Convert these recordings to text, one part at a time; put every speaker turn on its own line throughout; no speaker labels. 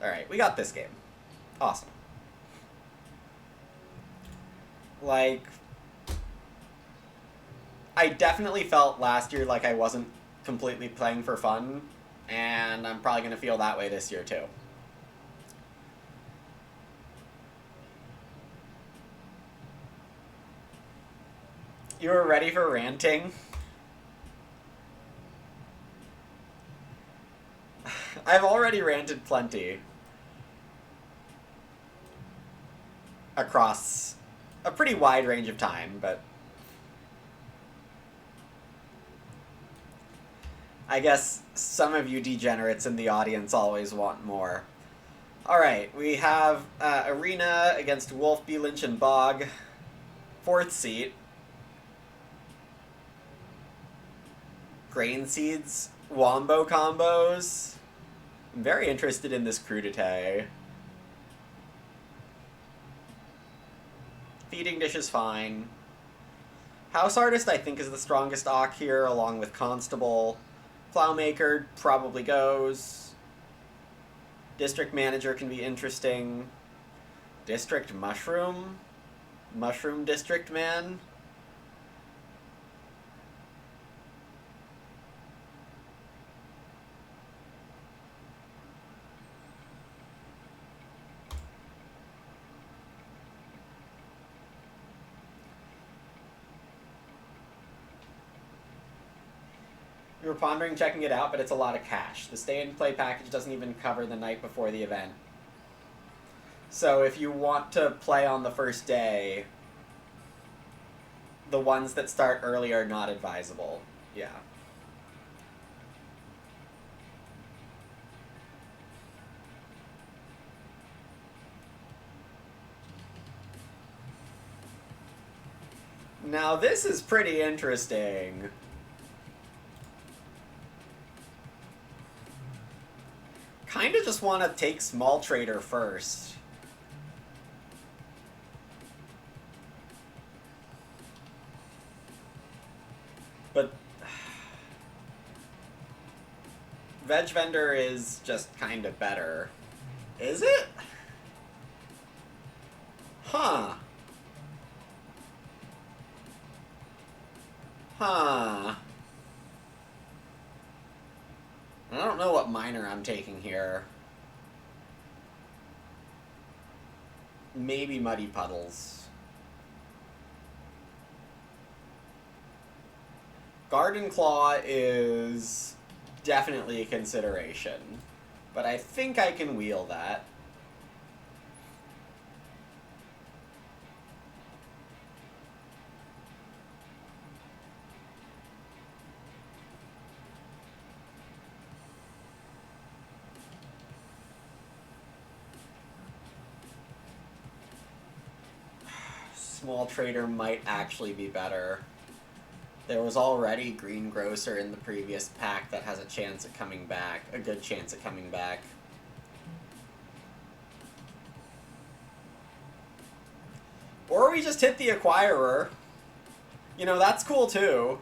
Alright, we got this game. Awesome. Like, I definitely felt last year like I wasn't completely playing for fun, and I'm probably going to feel that way this year too. You were ready for ranting? I've already ranted plenty. Across a pretty wide range of time, but I guess some of you degenerates in the audience always want more. Alright, we have Arena against Wolfby, Lynch, and Bog. 4th seat. Grain Seeds, Wombo combos. I'm very interested in this crudité. Feeding Dish is fine. House Artist, I think, is the strongest Ock here, along with Constable. Plowmaker probably goes. District Manager can be interesting. District Mushroom? Mushroom District Man? We were pondering checking it out, but it's a lot of cash. The stay-and-play package doesn't even cover the night before the event. So if you want to play on the first day, the ones that start early are not advisable. Yeah. Now this is pretty interesting. Kind of just want to take Small Trader first. But Veg Vendor is just kind of better. Is it? Huh. Huh. I don't know what minor I'm taking here. Maybe Muddy Puddles. Garden Claw is definitely a consideration, but I think I can wheel that. Small Trader might actually be better. There was already Greengrocer in the previous pack that has a chance at coming back. A good chance at coming back. Or we just hit the Acquirer. You know, that's cool too.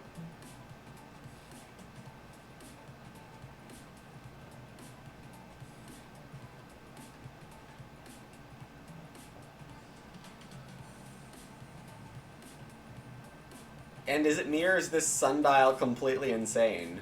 And is it me or is this sundial completely insane?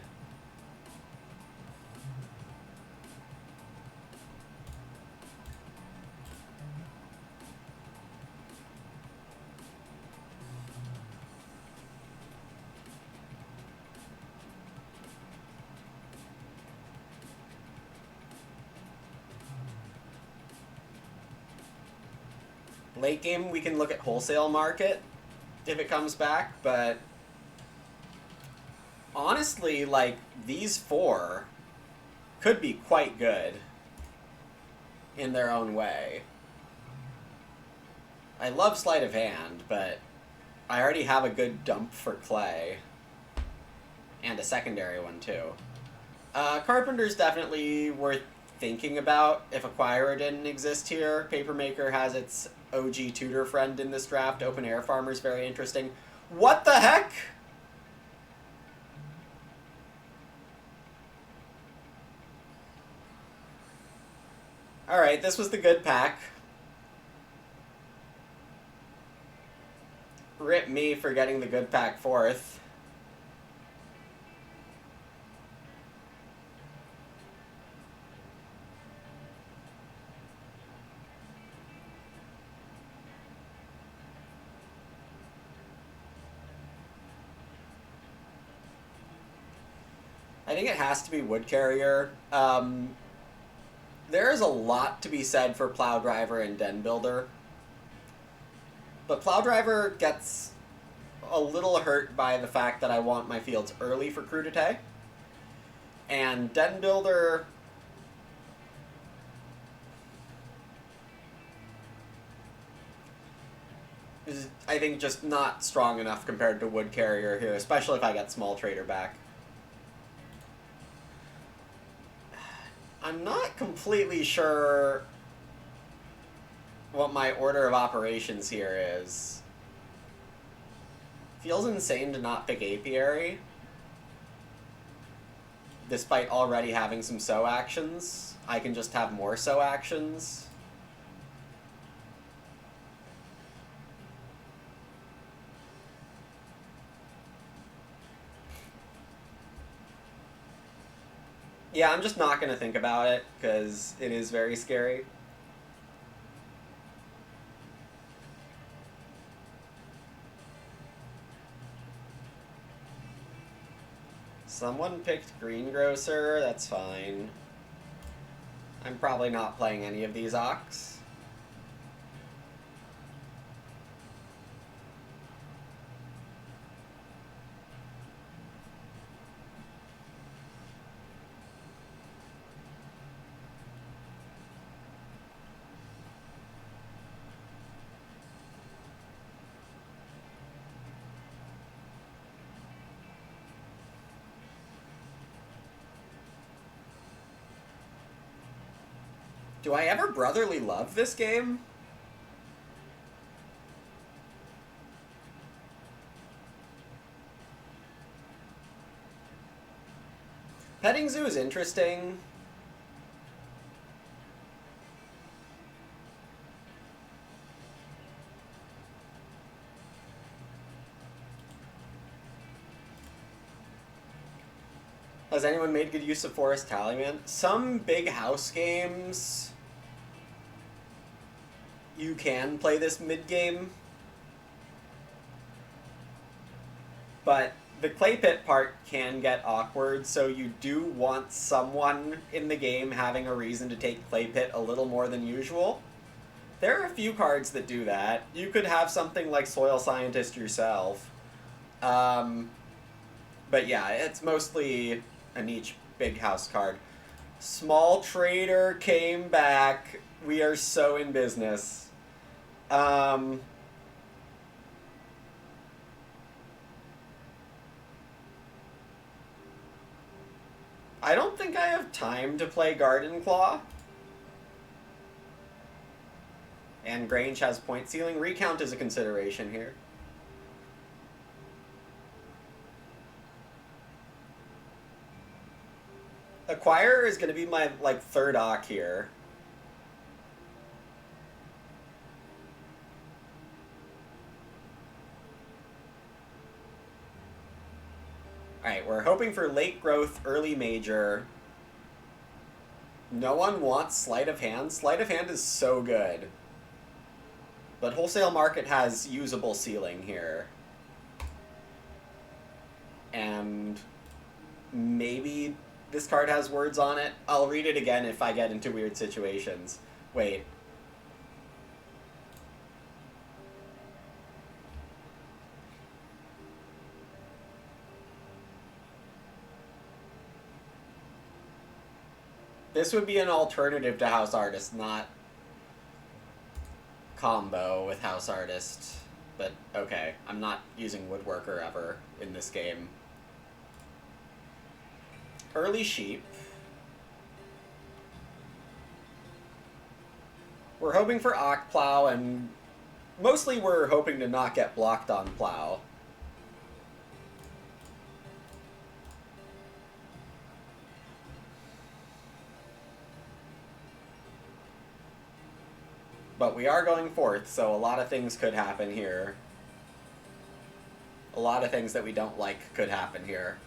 Late game, we can look at wholesale market if it comes back, but honestly, like, these 4 could be quite good in their own way. I love Sleight of Hand, but I already have a good dump for Clay. And a secondary one, too. Carpenter's definitely worth thinking about if Acquirer didn't exist here. Papermaker has its OG tutor friend in this draft. Open Air Farmer's very interesting. What the heck? Alright, this was the good pack. Rip me for getting the good pack fourth. I think it has to be Wood Carrier. There is a lot to be said for Plow Driver and Den Builder. But Plow Driver gets a little hurt by the fact that I want my fields early for Crudité. And Den Builder is, I think, just not strong enough compared to Wood Carrier here, especially if I get Small Trader back. I'm not completely sure what my order of operations here is. Feels insane to not pick Apiary, despite already having some sow actions. I can just have more sow actions. Yeah, I'm just not going to think about it, because it is very scary. Someone picked Greengrocer, that's fine. I'm probably not playing any of these Ox. Do I ever brotherly love this game? Petting Zoo is interesting. Has anyone made good use of Forest Tallyman? Some big house games, you can play this mid-game, but the clay pit part can get awkward, so you do want someone in the game having a reason to take clay pit a little more than usual. There are a few cards that do that. You could have something like Soil Scientist yourself. But yeah, it's mostly a niche big house card. Small Trader came back. We are so in business. I don't think I have time to play Garden Claw. And Grange has point ceiling. Recount is a consideration here. Acquirer is going to be my, like, third Ock here. Alright, we're hoping for late growth, early major. No one wants Sleight of Hand. Sleight of Hand is so good. But Wholesale Market has usable ceiling here. And maybe this card has words on it. I'll read it again if I get into weird situations. Wait. This would be an alternative to House Artist, not combo with House Artist. But okay, I'm not using Woodworker ever in this game. Early Sheep. We're hoping for Ock Plow, and mostly we're hoping to not get blocked on Plow. But we are going fourth, so a lot of things could happen here. A lot of things that we don't like could happen here.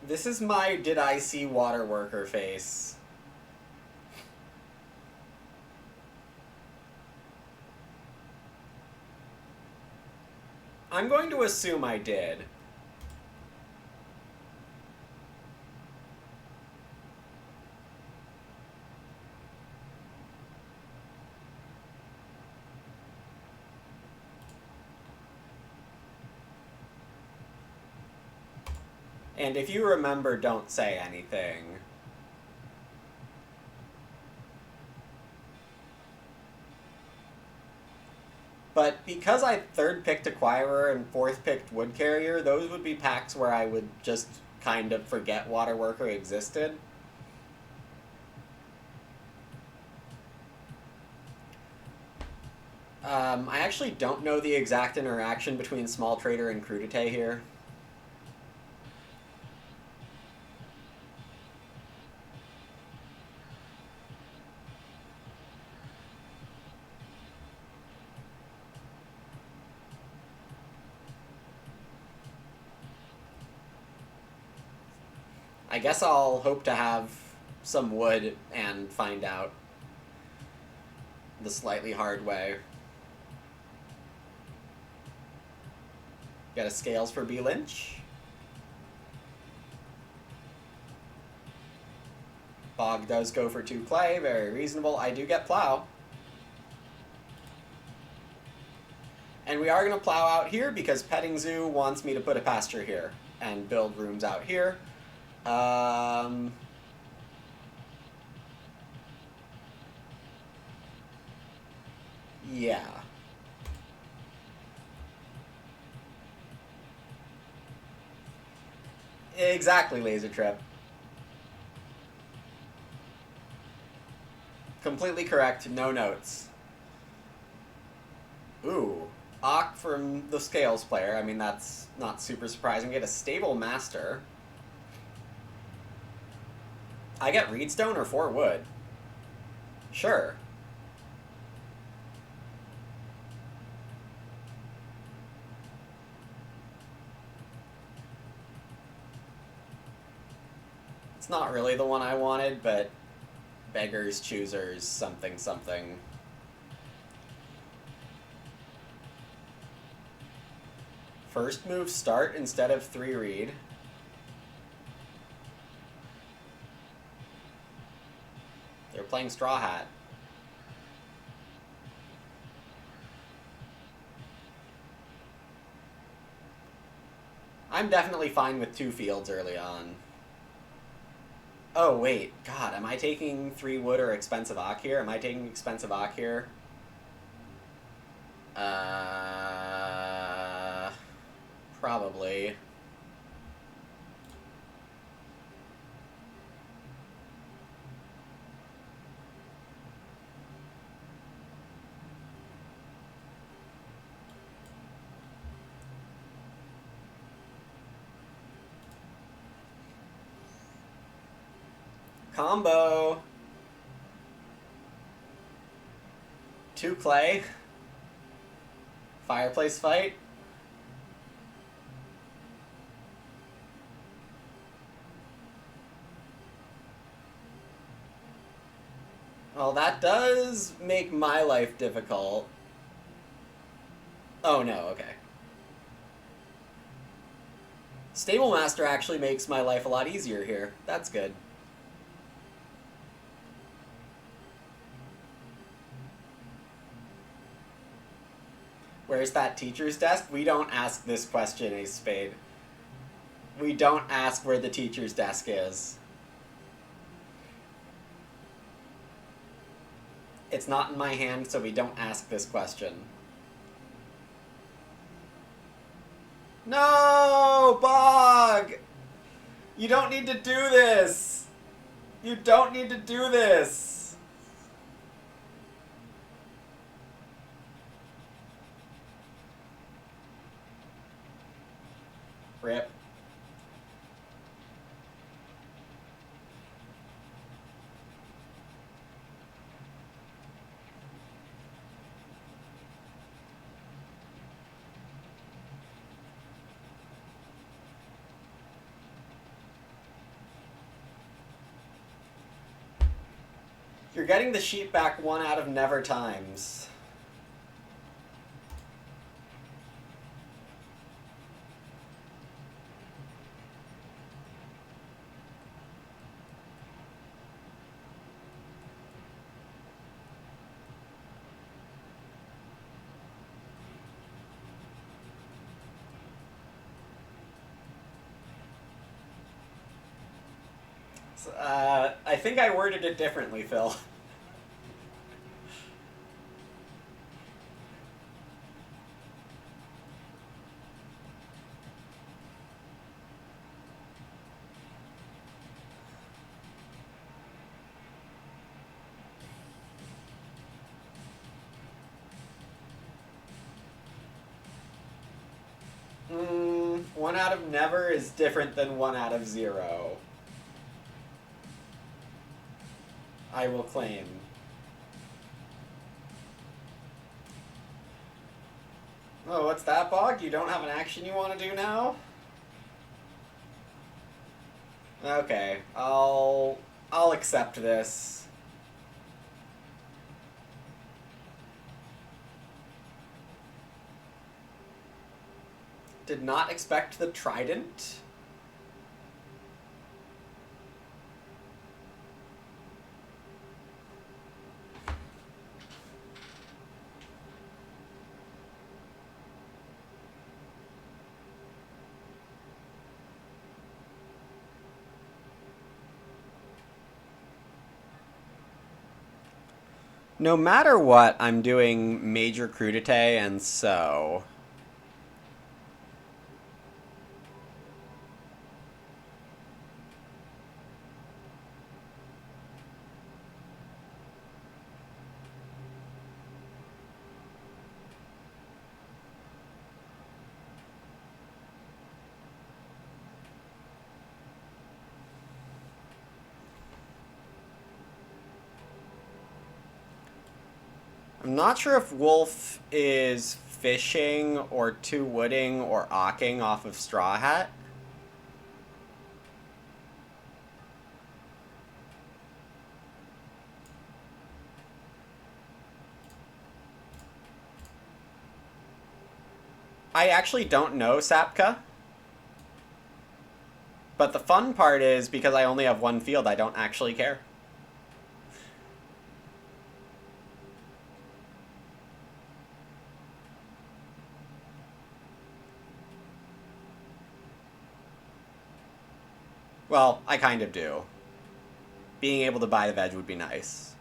This is my did I see water worker face. I'm going to assume I did. And if you remember, don't say anything. But because I third picked Acquirer and fourth picked Wood Carrier, those would be packs where I would just kind of forget Water Worker existed. I actually don't know the exact interaction between Small Trader and Crudité here. I guess I'll hope to have some wood and find out the slightly hard way. Get a Scales for B. Lynch. Bog does go for 2 clay, very reasonable. I do get Plow. And we are going to plow out here because Petting Zoo wants me to put a pasture here and build rooms out here. Yeah. Exactly, Laser Trip. Completely correct, no notes. Ooh, Ock from the Scales player. I mean, that's not super surprising. We get a Stable Master. I get Reedstone or 4 wood. Sure. It's not really the one I wanted, but Beggars, Choosers, something, something. First move start instead of 3 read. They're playing Straw Hat. I'm definitely fine with 2 fields early on. Oh, wait. God, am I taking 3 wood or expensive Ock here? Am I taking expensive Ock here? Probably. Combo. 2 clay. Fireplace fight. Well, that does make my life difficult. Oh no, okay. Stable Master actually makes my life a lot easier here. That's good. Where's that teacher's desk? We don't ask this question, Ace Spade. We don't ask where the teacher's desk is. It's not in my hand, so we don't ask this question. No, Bog! You don't need to do this! You don't need to do this! Rip. You're getting the sheep back 1 out of never times. I think I worded it differently, Phil. One out of never is different than 1 out of 0. I will claim. Oh, what's that, Bog? You don't have an action you want to do now? Okay, I'll accept this. Did not expect the trident. No matter what, I'm doing major crudite, and so... I'm not sure if Wolf is fishing or two-wooding or awking off of Straw Hat. I actually don't know, Sapka. But the fun part is, because I only have one field, I don't actually care. Well, I kind of do. Being able to buy the veg would be nice.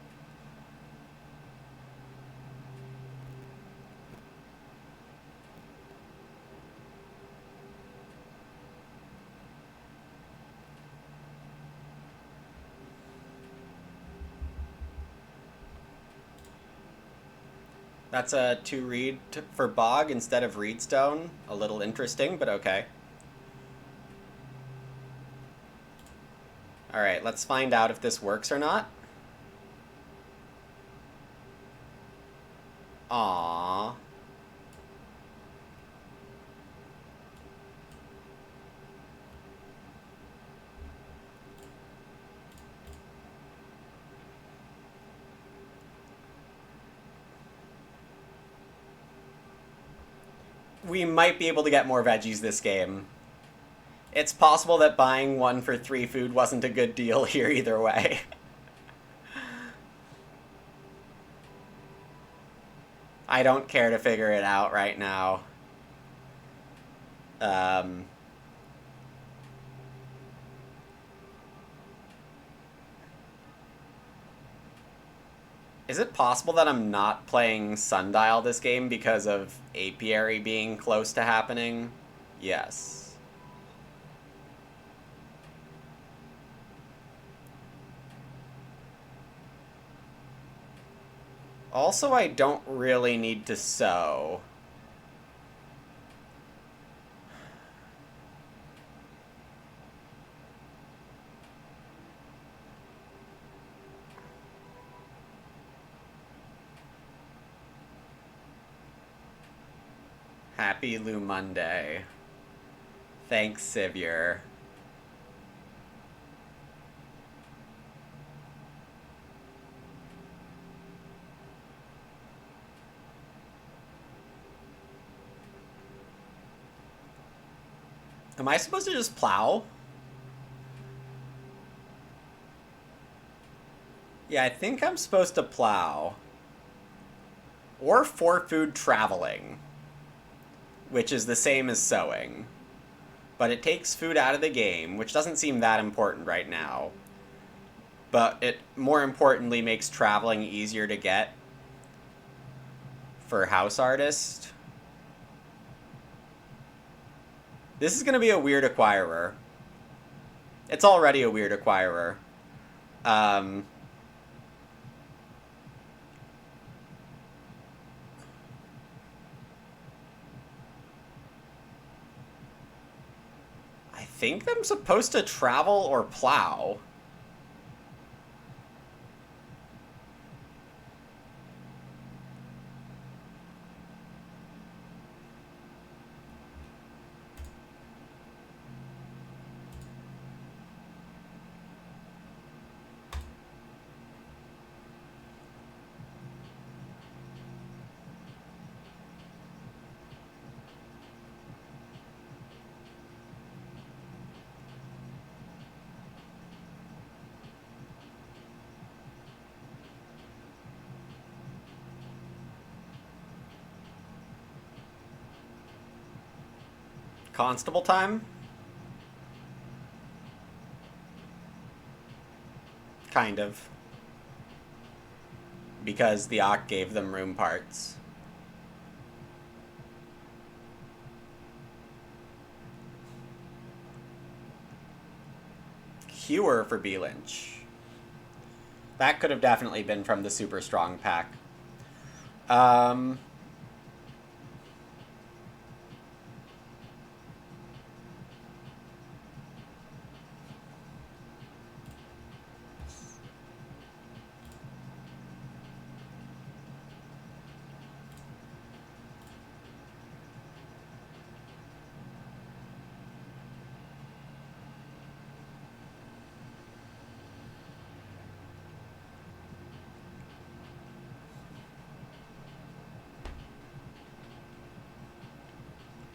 That's a 2 reed for Bog instead of Reedstone. A little interesting, but okay. Alright, let's find out if this works or not. Aww. We might be able to get more veggies this game. It's possible that buying 1 for 3 food wasn't a good deal here either way. I don't care to figure it out right now. Is it possible that I'm not playing Sundial this game because of Apiary being close to happening? Yes. Also, I don't really need to sow. Happy Lou Monday. Thanks, Sivir. Am I supposed to just plow? Yeah, I think I'm supposed to plow. Or for food traveling, which is the same as sowing. But it takes food out of the game, which doesn't seem that important right now. But it, more importantly, makes traveling easier to get for House Artist. This is going to be a weird acquirer. It's already a weird acquirer. I think I'm supposed to travel or plow. Constable time? Kind of. Because the Ock gave them room parts. Hewer for B. Lynch. That could have definitely been from the super strong pack.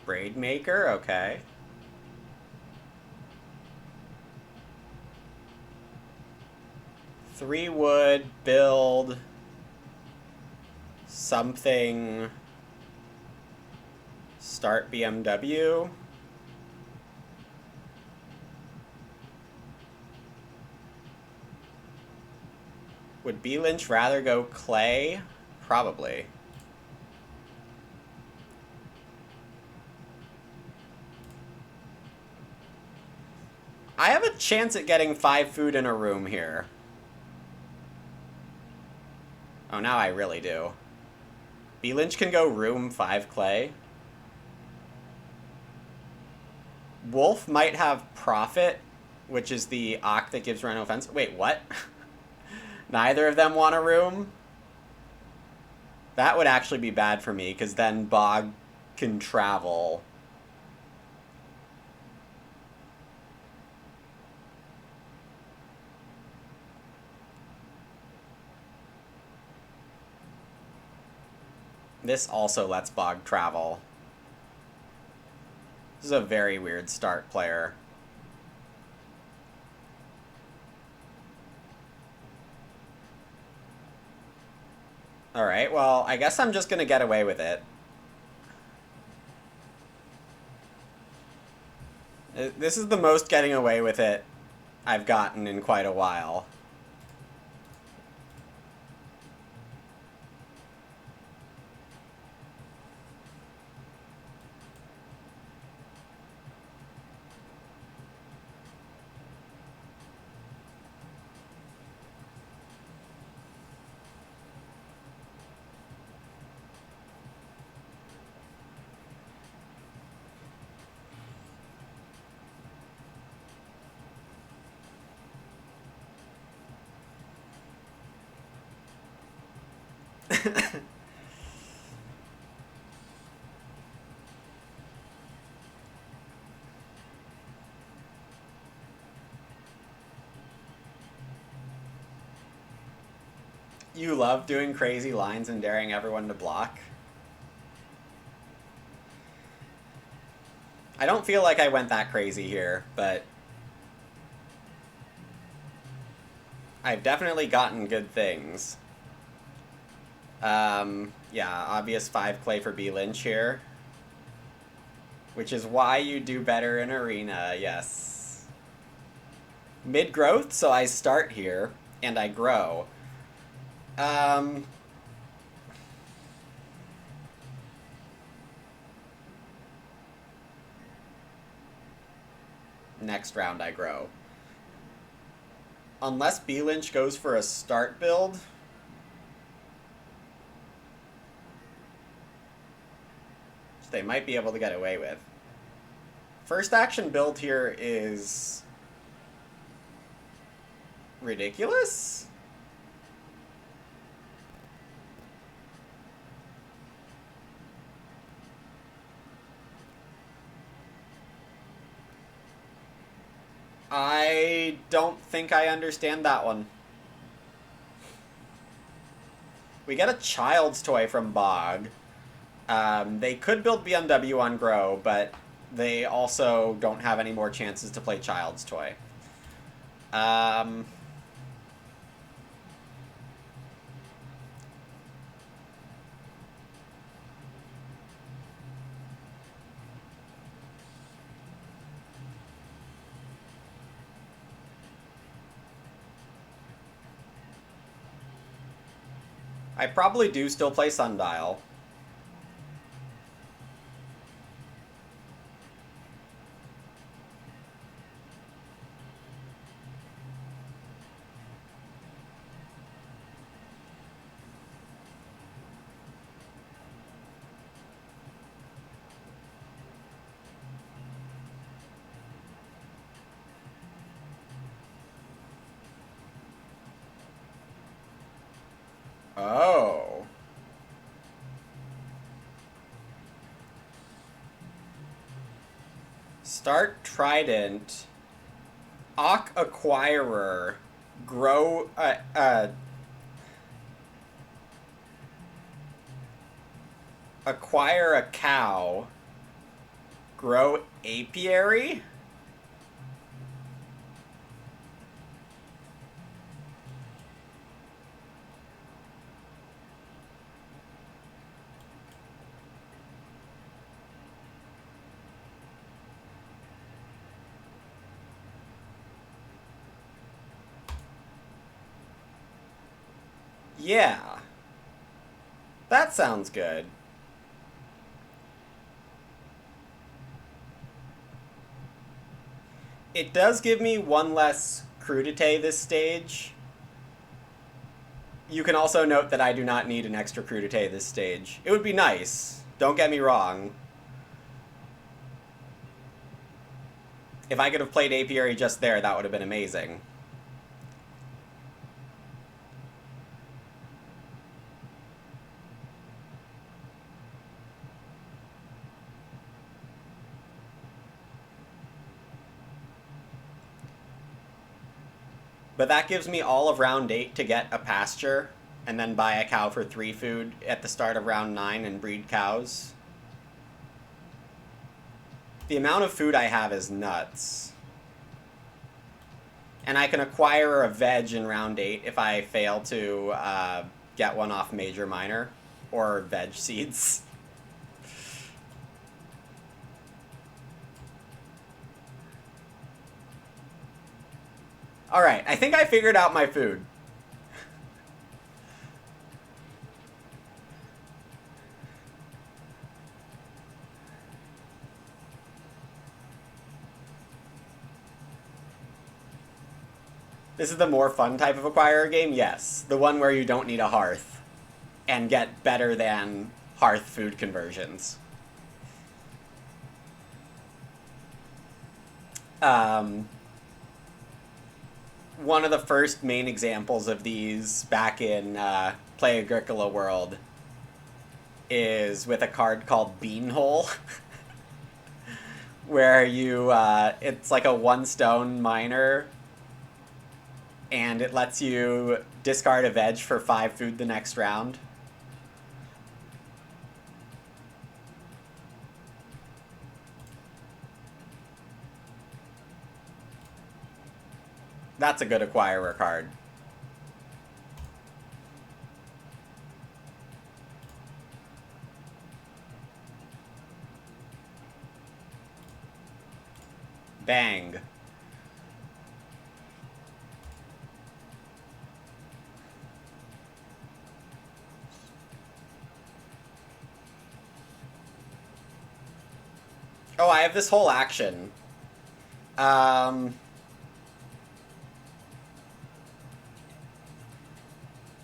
Braid Maker, okay. Three wood, build something, start BMW. Would B. Lynch rather go clay? Probably. I have a chance at getting 5 food in a room here. Oh, now I really do. B. Lynch can go room 5 clay. Wolf might have Profit, which is the Ock that gives Rhino offense. Wait, what? Neither of them want a room? That would actually be bad for me, because then Bog can travel. This also lets Bog travel. This is a very weird start player. Alright, well, I guess I'm just gonna get away with it. This is the most getting away with it I've gotten in quite a while. You love doing crazy lines and daring everyone to block? I don't feel like I went that crazy here, but I've definitely gotten good things. Yeah, obvious 5 clay for B Lynch here. Which is why you do better in Arena, yes. Mid-growth, so I start here, and I grow. Next round I grow. Unless B Lynch goes for a start build. Which they might be able to get away with. First action build here is ridiculous? I don't think I understand that one. We get a child's toy from Bog. They could build BMW on Grow, but they also don't have any more chances to play child's toy. I probably do still play Sundial. Oh. Start Trident. Ock Acquirer. Grow... acquire a cow. Grow apiary? Yeah. That sounds good. It does give me one less crudité this stage. You can also note that I do not need an extra crudité this stage. It would be nice. Don't get me wrong. If I could have played Apiary just there, that would have been amazing. But that gives me all of round 8 to get a pasture, and then buy a cow for 3 food at the start of round 9 and breed cows. The amount of food I have is nuts. And I can acquire a veg in round 8 if I fail to get one off Major Minor or veg seeds. Alright, I think I figured out my food. This is the more fun type of acquirer game? Yes. The one where you don't need a hearth and get better than hearth food conversions. One of the first main examples of these back in Play Agricola World is with a card called Beanhole, where you, it's like a 1-stone miner, and it lets you discard a veg for 5 food the next round. That's a good acquirer card. Bang. Oh, I have this whole action.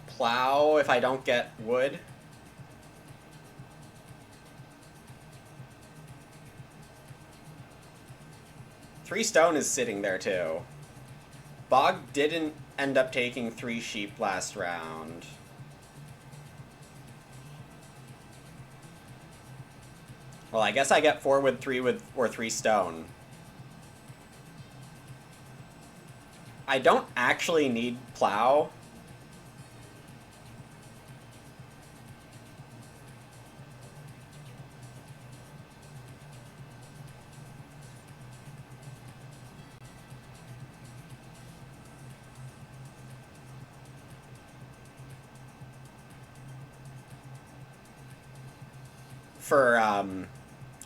Plow if I don't get wood. Three stone is sitting there too. Bog didn't end up taking 3 sheep last round. Well, I guess I get 4 with 3 with or 3 stone. I don't actually need plow. For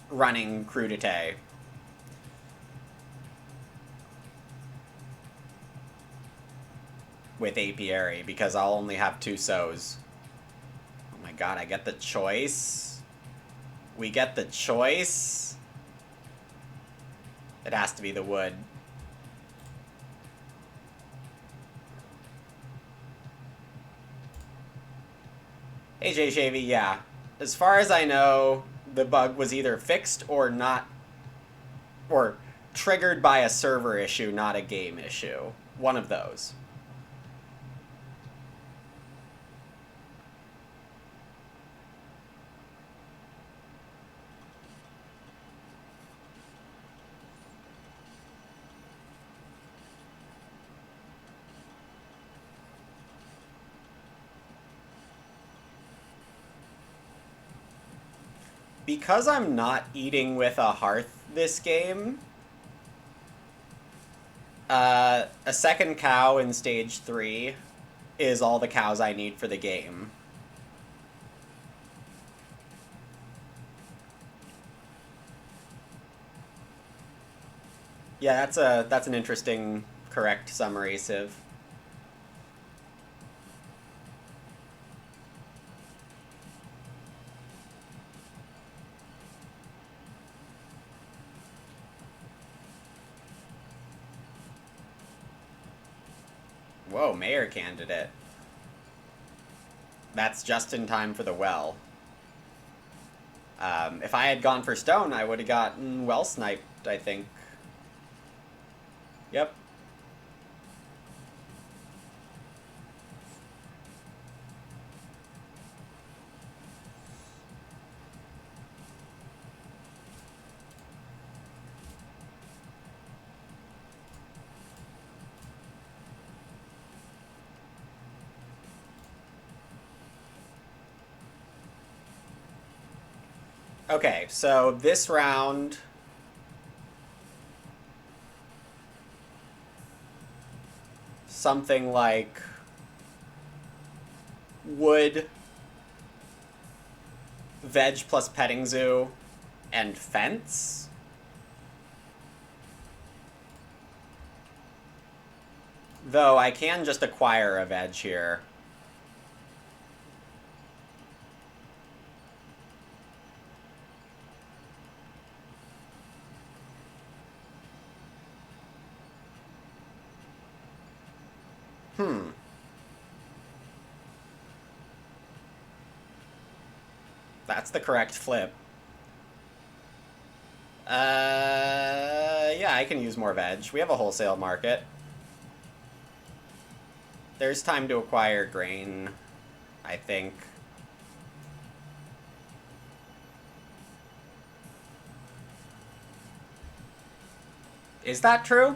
running crudité. With apiary, because I'll only have 2 sows. Oh my god, I get the choice? We get the choice? It has to be the wood. Hey JShavy, yeah. As far as I know, the bug was either fixed or not, or triggered by a server issue, not a game issue. One of those. Because I'm not eating with a hearth this game, a second cow in stage 3 is all the cows I need for the game. Yeah, that's an interesting, correct summary, Civ. Whoa, mayor candidate. That's just in time for the well. If I had gone for stone, I would have gotten well sniped, I think. Yep. Okay, so this round... something like wood, veg plus petting zoo, and fence? Though I can just acquire a veg here. That's the correct flip. Yeah, I can use more veg. We have a wholesale market. There's time to acquire grain, I think. Is that true?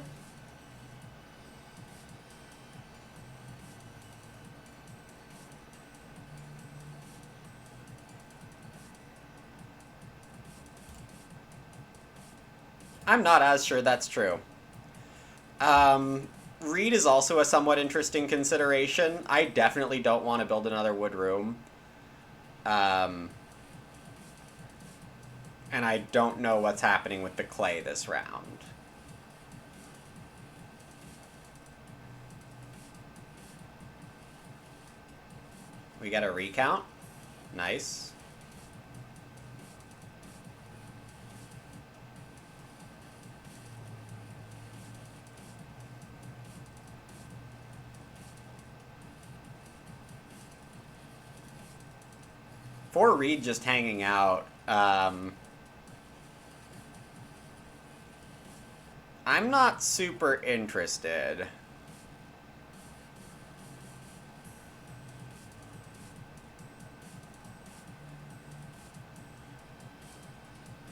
I'm not as sure that's true. Reed is also a somewhat interesting consideration. I definitely don't want to build another wood room. And I don't know what's happening with the clay this round. We get a recount. Nice. For Reed just hanging out, I'm not super interested.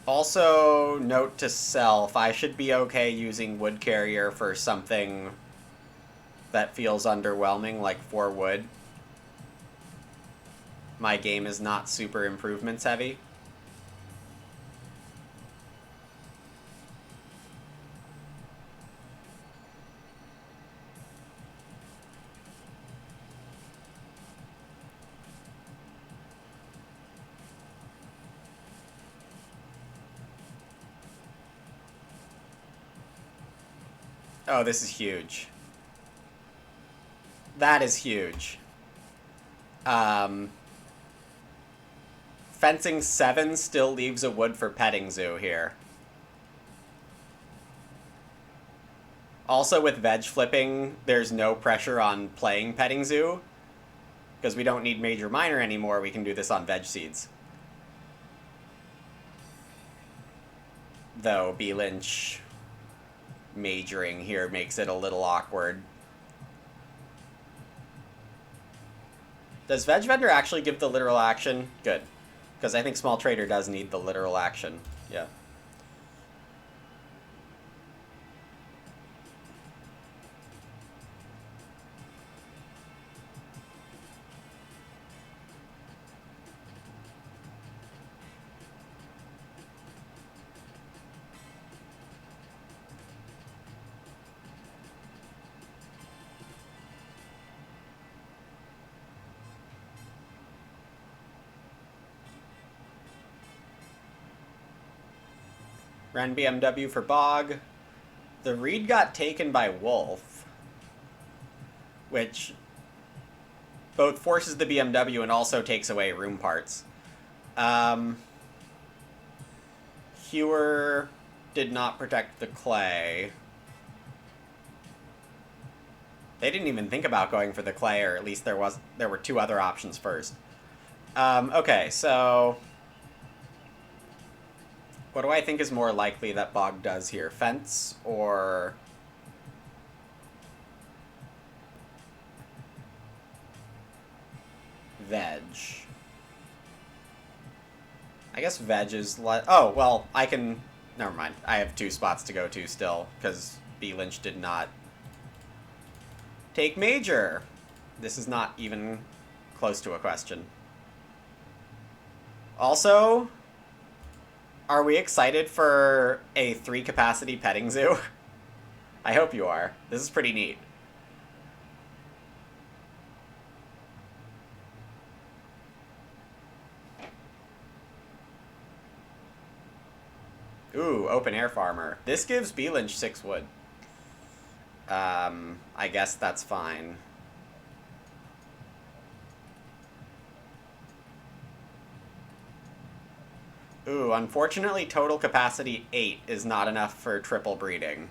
Also, note to self, I should be okay using Wood Carrier for something that feels underwhelming, like 4 wood. My game is not super improvements heavy. Oh, this is huge. That is huge. Fencing 7 still leaves a wood for petting zoo here. Also, with veg flipping, there's no pressure on playing petting zoo, because we don't need major minor anymore. We can do this on veg seeds. Though B. Lynch majoring here makes it a little awkward. Does Veg Vendor actually give the literal action? Good. Because I think Small Trader does need the literal action. Yeah. Ran BMW for Bog. The Reed got taken by Wolf, which both forces the BMW and also takes away room parts. Hewer did not protect the clay. They didn't even think about going for the clay, or at least there were 2 other options first. Okay, so what do I think is more likely that Bog does here? Fence or veg? I guess veg is oh, well, I can... Never mind. I have 2 spots to go to still, because B. Lynch did not take major. This is not even close to a question. Also, are we excited for a 3-capacity petting zoo? I hope you are. This is pretty neat. Ooh, open air farmer. This gives B Lynch 6 wood. I guess that's fine. Ooh, unfortunately total capacity 8 is not enough for triple breeding.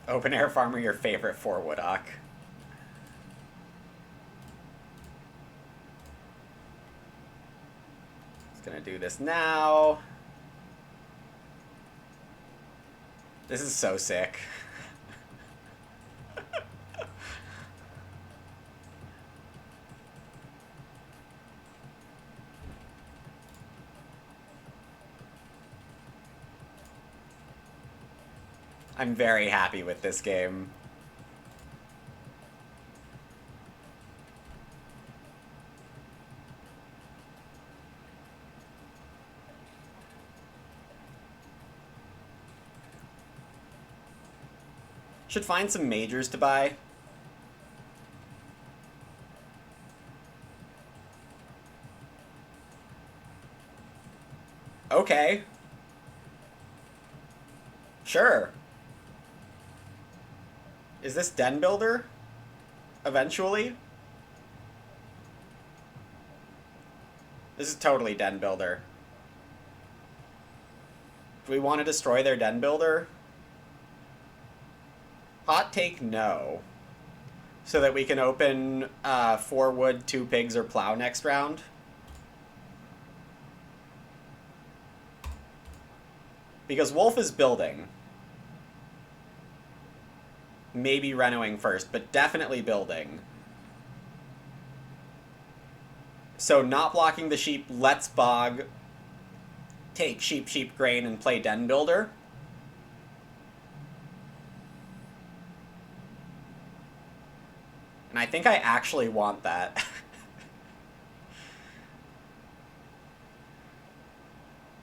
Open air farmer, your favorite 4 Woodhawk. Just gonna do this now. This is so sick. I'm very happy with this game. Should find some majors to buy. Okay. Sure. Is this Den Builder? Eventually? This is totally Den Builder. Do we want to destroy their Den Builder? Hot take, no. So that we can open 4 wood, 2 pigs, or plow next round. Because Wolf is building. Maybe Renoing first, but definitely building. So not blocking the sheep lets Bog take sheep, sheep, grain, and play Den Builder. And I think I actually want that.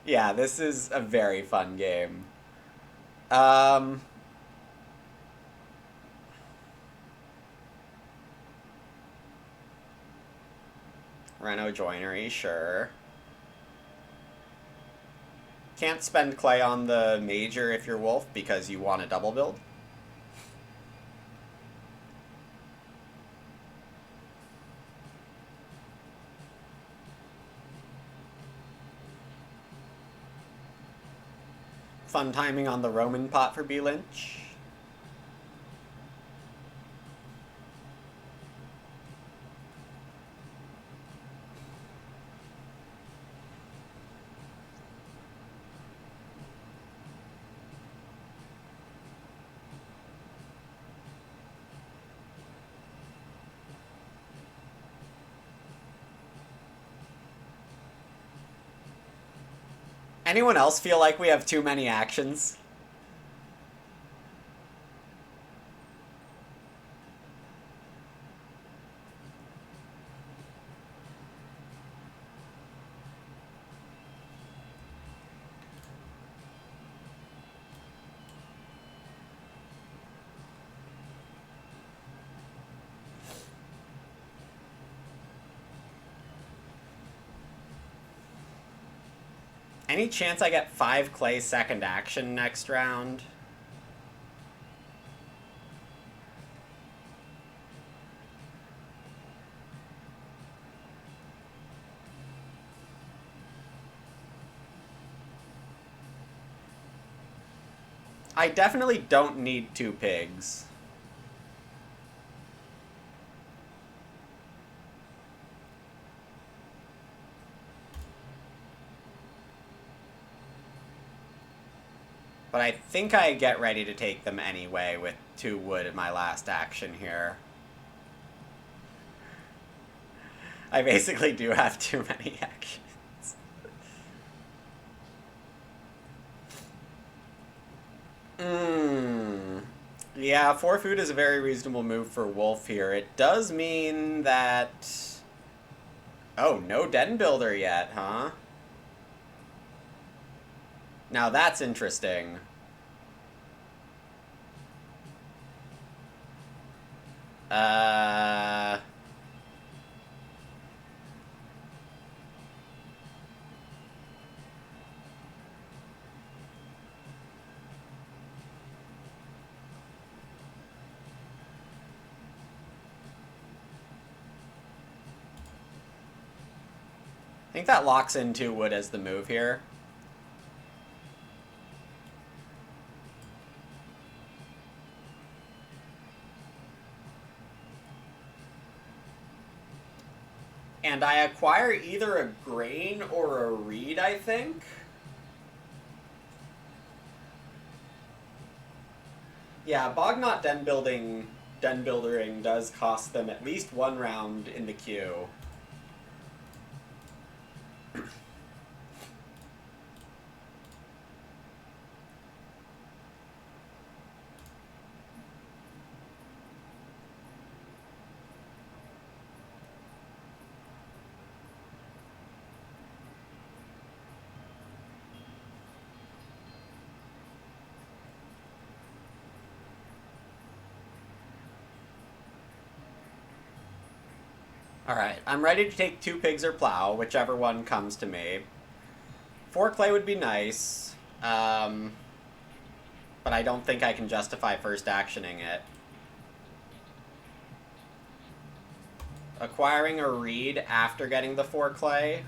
Yeah, this is a very fun game. Reno Joinery, sure. Can't spend clay on the major if you're Wolf because you want a double build. Fun timing on the Roman pot for B Lynch. Anyone else feel like we have too many actions? Any chance I get 5 clay second action next round? I definitely don't need 2 pigs. But I think I get ready to take them anyway with 2 wood in my last action here. I basically do have too many actions. Yeah, 4 food is a very reasonable move for Wolf here. It does mean that... Oh, no Den Builder yet, huh? Now that's interesting. Uh... I think that locks in 2 wood as the move here. And I acquire either a grain or a reed, I think. Yeah, Bognot den buildering does cost them at least 1 round in the queue. Alright, I'm ready to take 2 pigs or plow, whichever one comes to me. 4 clay would be nice, but I don't think I can justify first actioning it. Acquiring a reed after getting the 4 clay.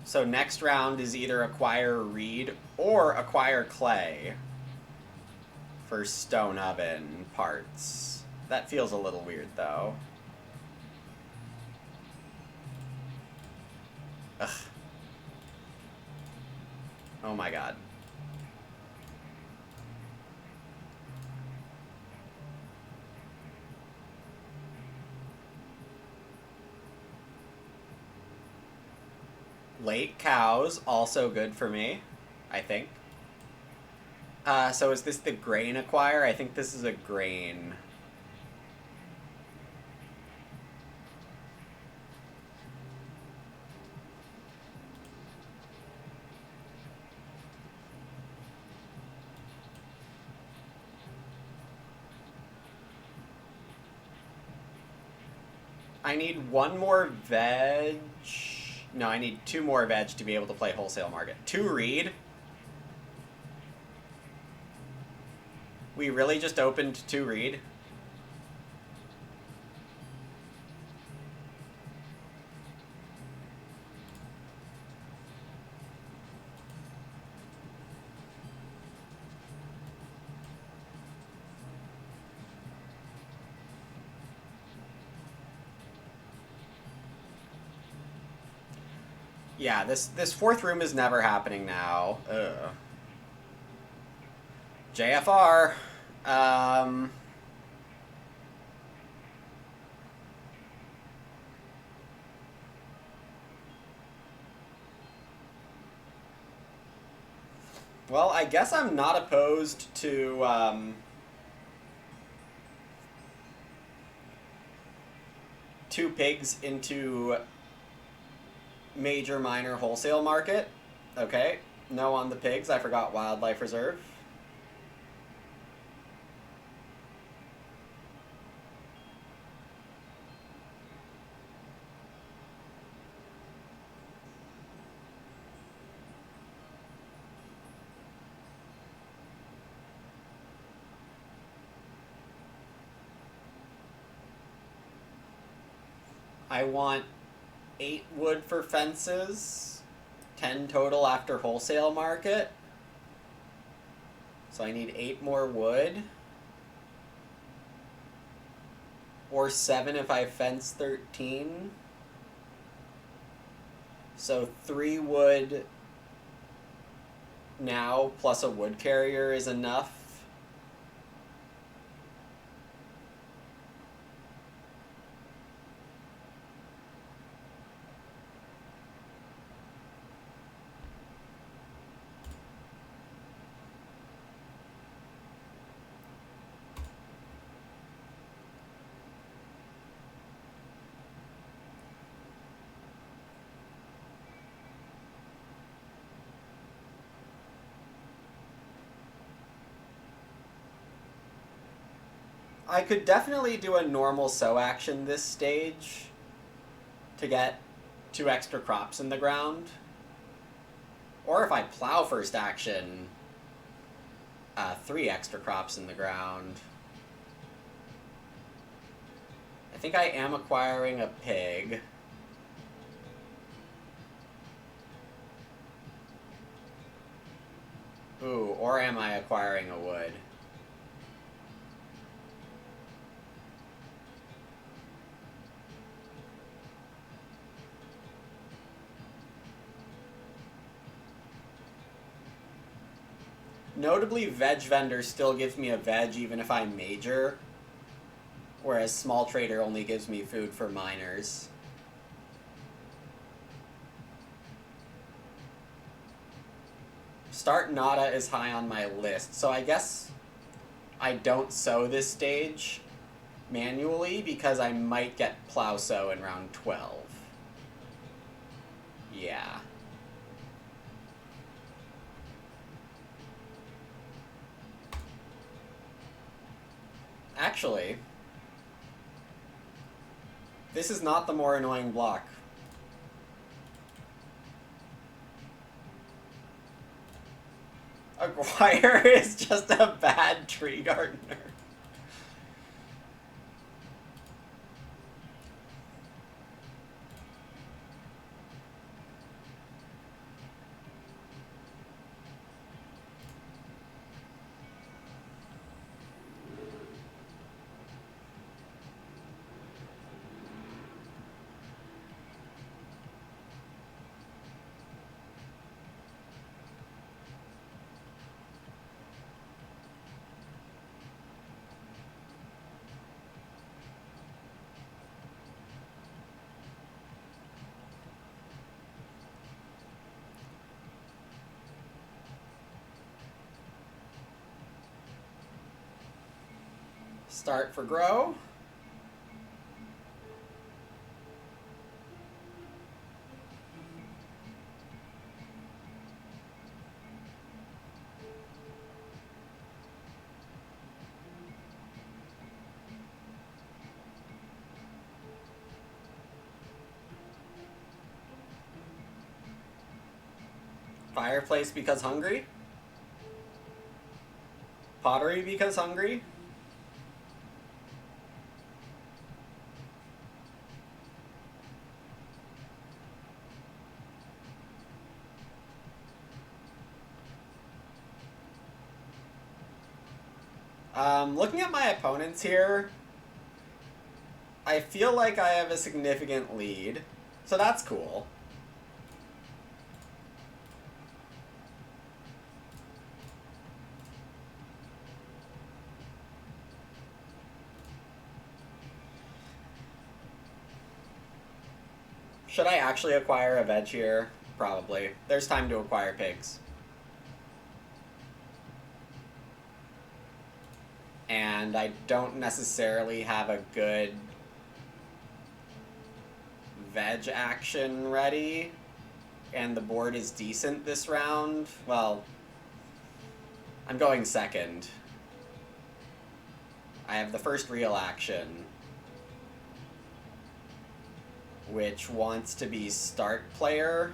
So next round is either acquire a reed or acquire clay for stone oven parts. That feels a little weird, though. Ugh. Oh my god. Late cows, also good for me, I think. So is this the grain acquire? I think this is a grain. I need 1 more veg. No, I need 2 more veg to be able to play wholesale market. 2 reed. We really just opened 2 reed. Yeah, this 4th room is never happening now. Ugh. JFR. Well, I guess I'm not opposed to 2 pigs into major minor wholesale market. Okay, no on the pigs. I forgot wildlife reserve. I want 8 wood for fences, 10 total after wholesale market. So I need 8 more wood. Or 7 if I fence 13. So 3 wood now plus a wood carrier is enough. I could definitely do a normal sow action this stage to get 2 extra crops in the ground. Or if I plow first action, 3 extra crops in the ground. I think I am acquiring a pig. Ooh, or am I acquiring a wood? Notably, veg vendor still gives me a veg even if I major, whereas small trader only gives me food for miners. Start Nada is high on my list, so I guess I don't sow this stage manually because I might get plow sow in round 12. Yeah. Actually, this is not the more annoying block. Acquire is just a bad tree gardener. Start for grow. Fireplace because hungry. Pottery because hungry. Looking at my opponents here, I feel like I have a significant lead, so that's cool. Should I actually acquire a veg here? Probably. There's time to acquire pigs. And I don't necessarily have a good veg action ready. And the board is decent this round. Well, I'm going second. I have the first real action, which wants to be start player.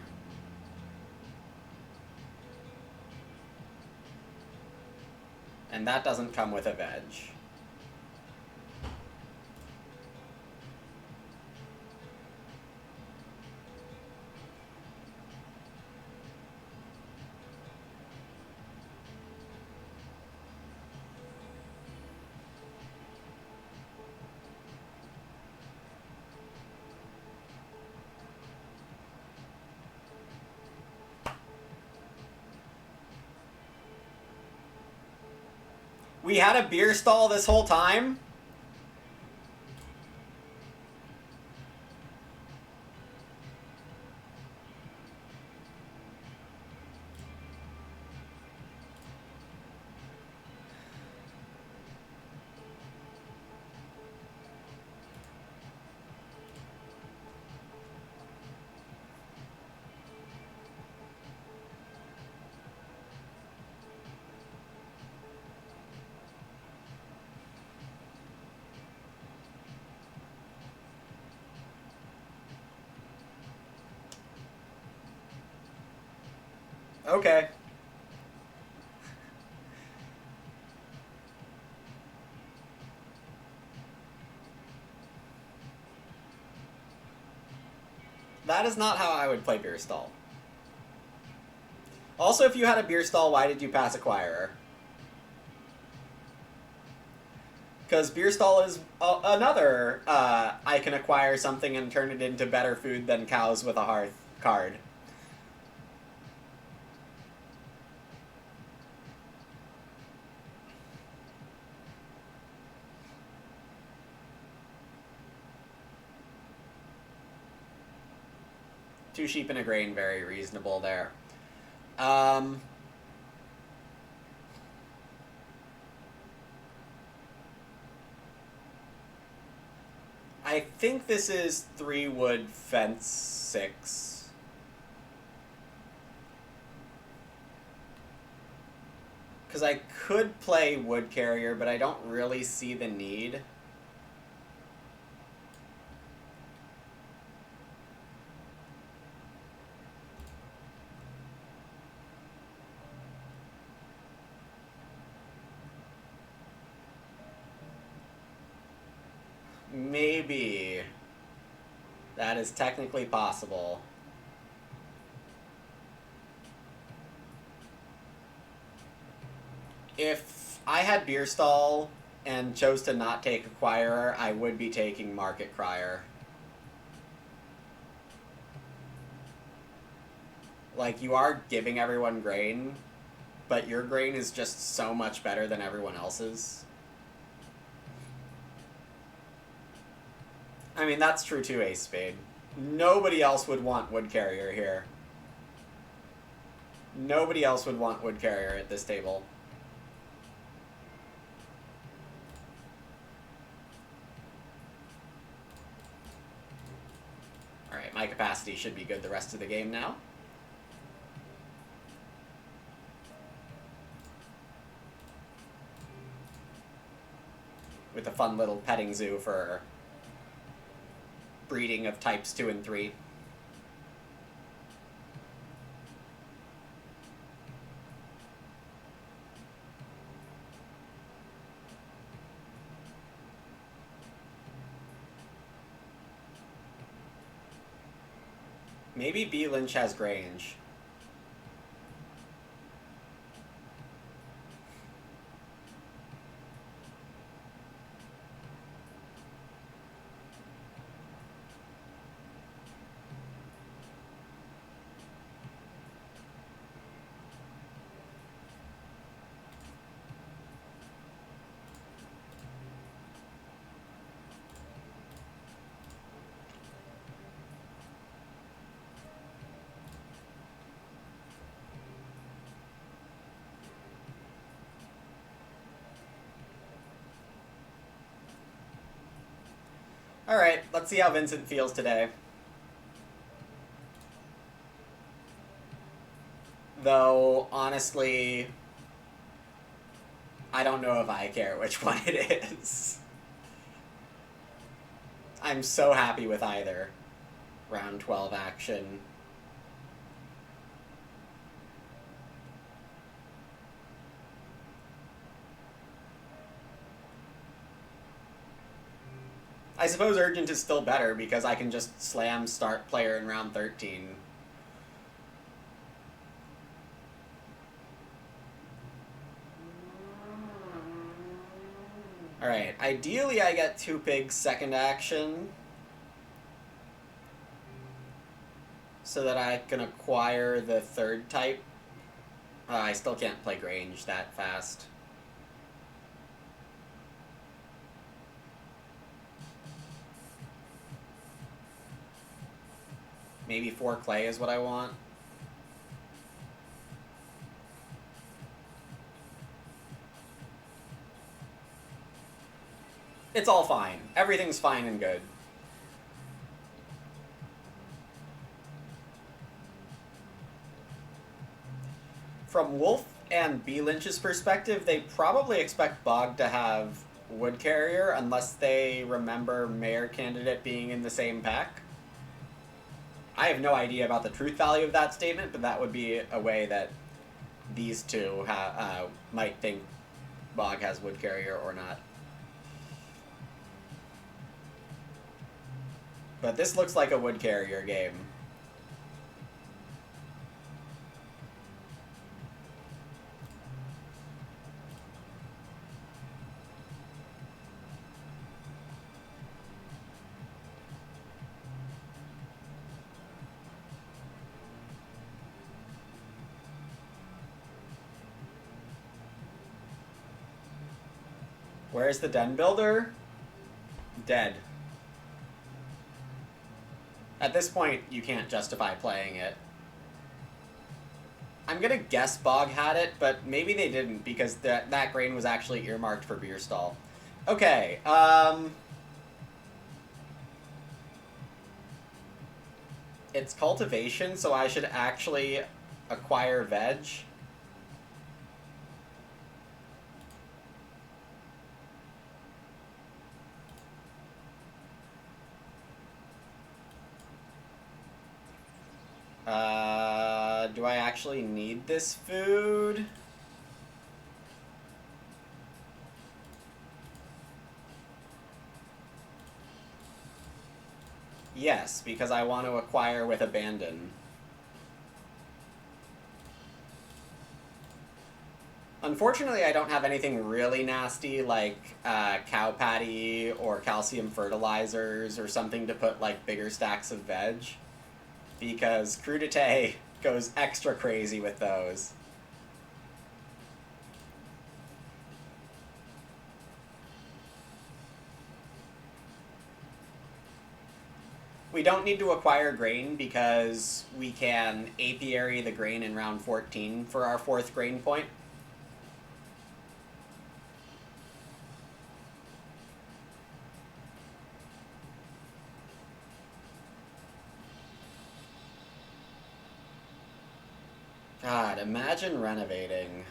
And that doesn't come with a veg. We had a beer stall this whole time? Okay. That is not how I would play Beer Stall. Also, if you had a Beer Stall, why did you pass Acquirer? Because Beer Stall is another I can acquire something and turn it into better food than cows with a hearth card. Two sheep and a grain, very reasonable there. I think this is 3 wood fence 6. Because I could play Wood Carrier, but I don't really see the need. Maybe. That is technically possible. If I had Beer Stall and chose to not take Acquirer, I would be taking Market Crier. Like, you are giving everyone grain, but your grain is just so much better than everyone else's. I mean, that's true too, Ace Spade. Nobody else would want Wood Carrier here. Nobody else would want Wood Carrier at this table. Alright, my capacity should be good the rest of the game now. With a fun little petting zoo for breeding of types 2 and 3. Maybe B. Lynch has Grange. Alright, let's see how Vincent feels today. Though, honestly, I don't know if I care which one it is. I'm so happy with either. Round 12 action. I suppose Urgent is still better because I can just slam start player in round 13. Alright, ideally I get 2 pigs second action. So that I can acquire the third type. I still can't play Grange that fast. Maybe 4 clay is what I want. It's all fine. Everything's fine and good. From Wolf and B. Lynch's perspective, they probably expect Bog to have Wood Carrier unless they remember Mayor Candidate being in the same pack. I have no idea about the truth value of that statement, but that would be a way that these two might think Bog has Wood Carrier or not. But this looks like a Wood Carrier game. Where's the Den Builder? Dead. At this point, you can't justify playing it. I'm gonna guess Bog had it, but maybe they didn't, because that grain was actually earmarked for Beer Stall. Okay, it's cultivation, so I should actually acquire veg. Do I actually need this food? Yes, because I want to acquire with abandon. Unfortunately, I don't have anything really nasty like cow patty or calcium fertilizers or something to put like bigger stacks of veg, because Crudité goes extra crazy with those. We don't need to acquire grain because we can apiary the grain in round 14 for our 4th grain point. God, imagine renovating.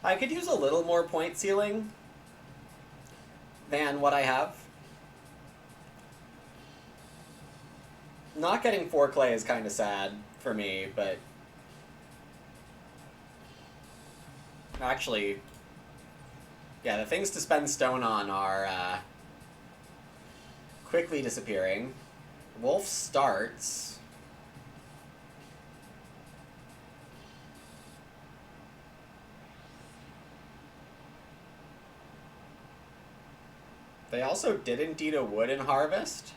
I could use a little more point ceiling than what I have. Not getting 4 clay is kind of sad for me, but actually, yeah, the things to spend stone on are quickly disappearing. Wolf starts. They also didn't eat a wood in harvest.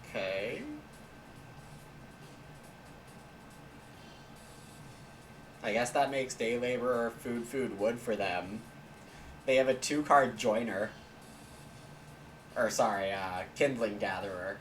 Okay. I guess that makes day laborer food wood for them. They have a 2-card joiner. Or sorry, kindling gatherer.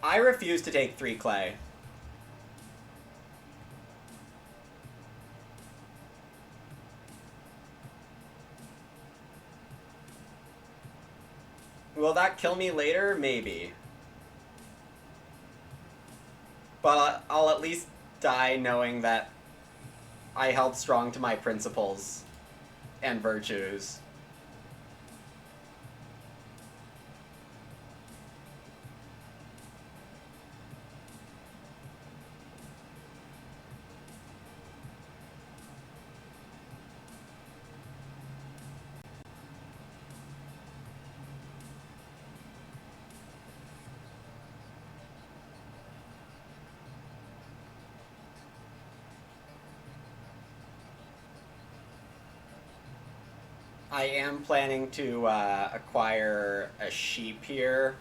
I refuse to take 3 clay. Will that kill me later? Maybe. But I'll at least die knowing that I held strong to my principles and virtues. I am planning to acquire a sheep here.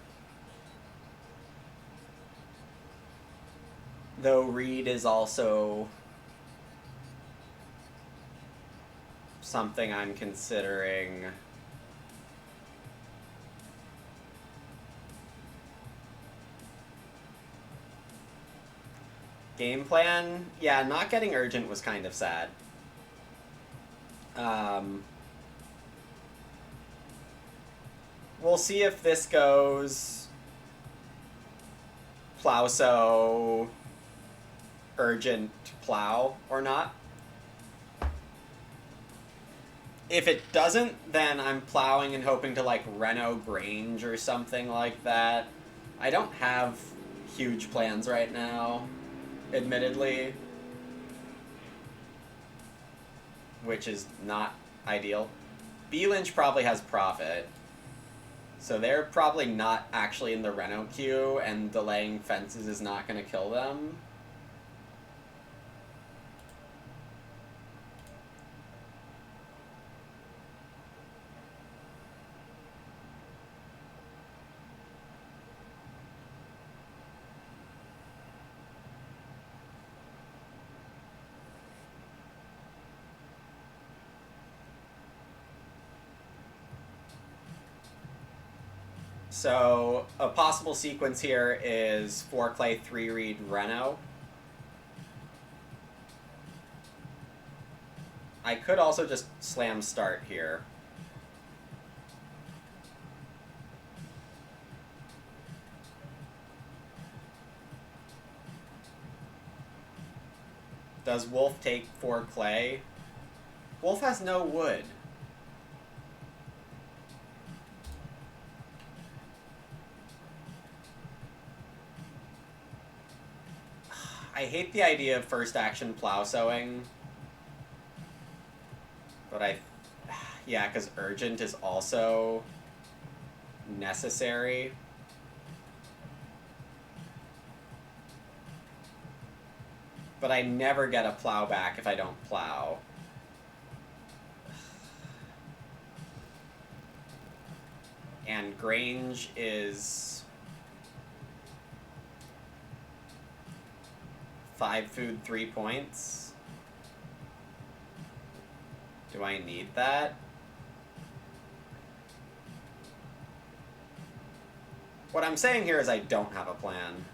Though reed is also something I'm considering. Game plan? Yeah, not getting urgent was kind of sad. We'll see if this goes Plowso urgent plow or not. If it doesn't, then I'm plowing and hoping to like Reno Grange or something like that. I don't have huge plans right now, admittedly, which is not ideal. B Lynch probably has profit, so they're probably not actually in the Reno queue, and delaying fences is not going to kill them. So a possible sequence here is 4 clay, 3 reed, Reno. I could also just slam start here. Does Wolf take 4 clay? Wolf has no wood. I hate the idea of first action plow sowing. But yeah, because urgent is also necessary. But I never get a plow back if I don't plow. And Grange is 5 food, 3 points. Do I need that? What I'm saying here is I don't have a plan.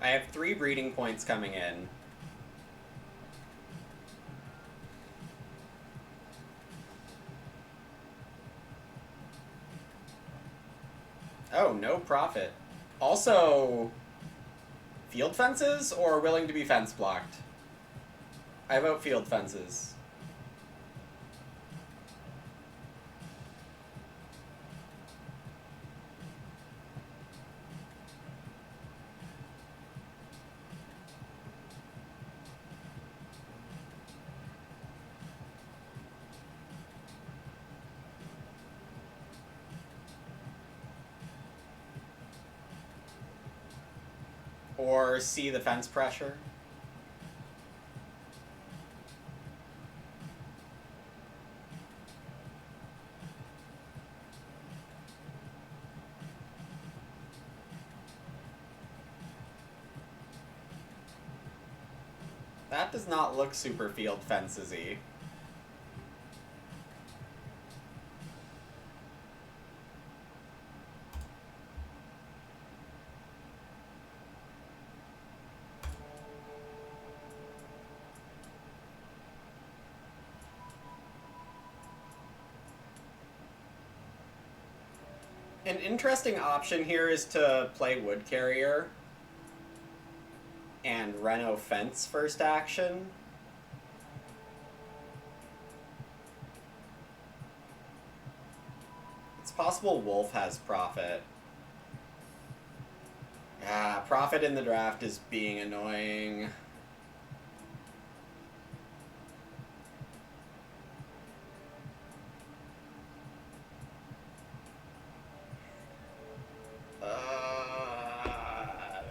I have 3 breeding points coming in. Oh, no profit. Also, field fences or willing to be fence blocked? I vote field fences. Or see the fence pressure. That does not look super field fences-y. An interesting option here is to play Wood Carrier and Reno Fence first action. It's possible Wolf has profit. Profit in the draft is being annoying.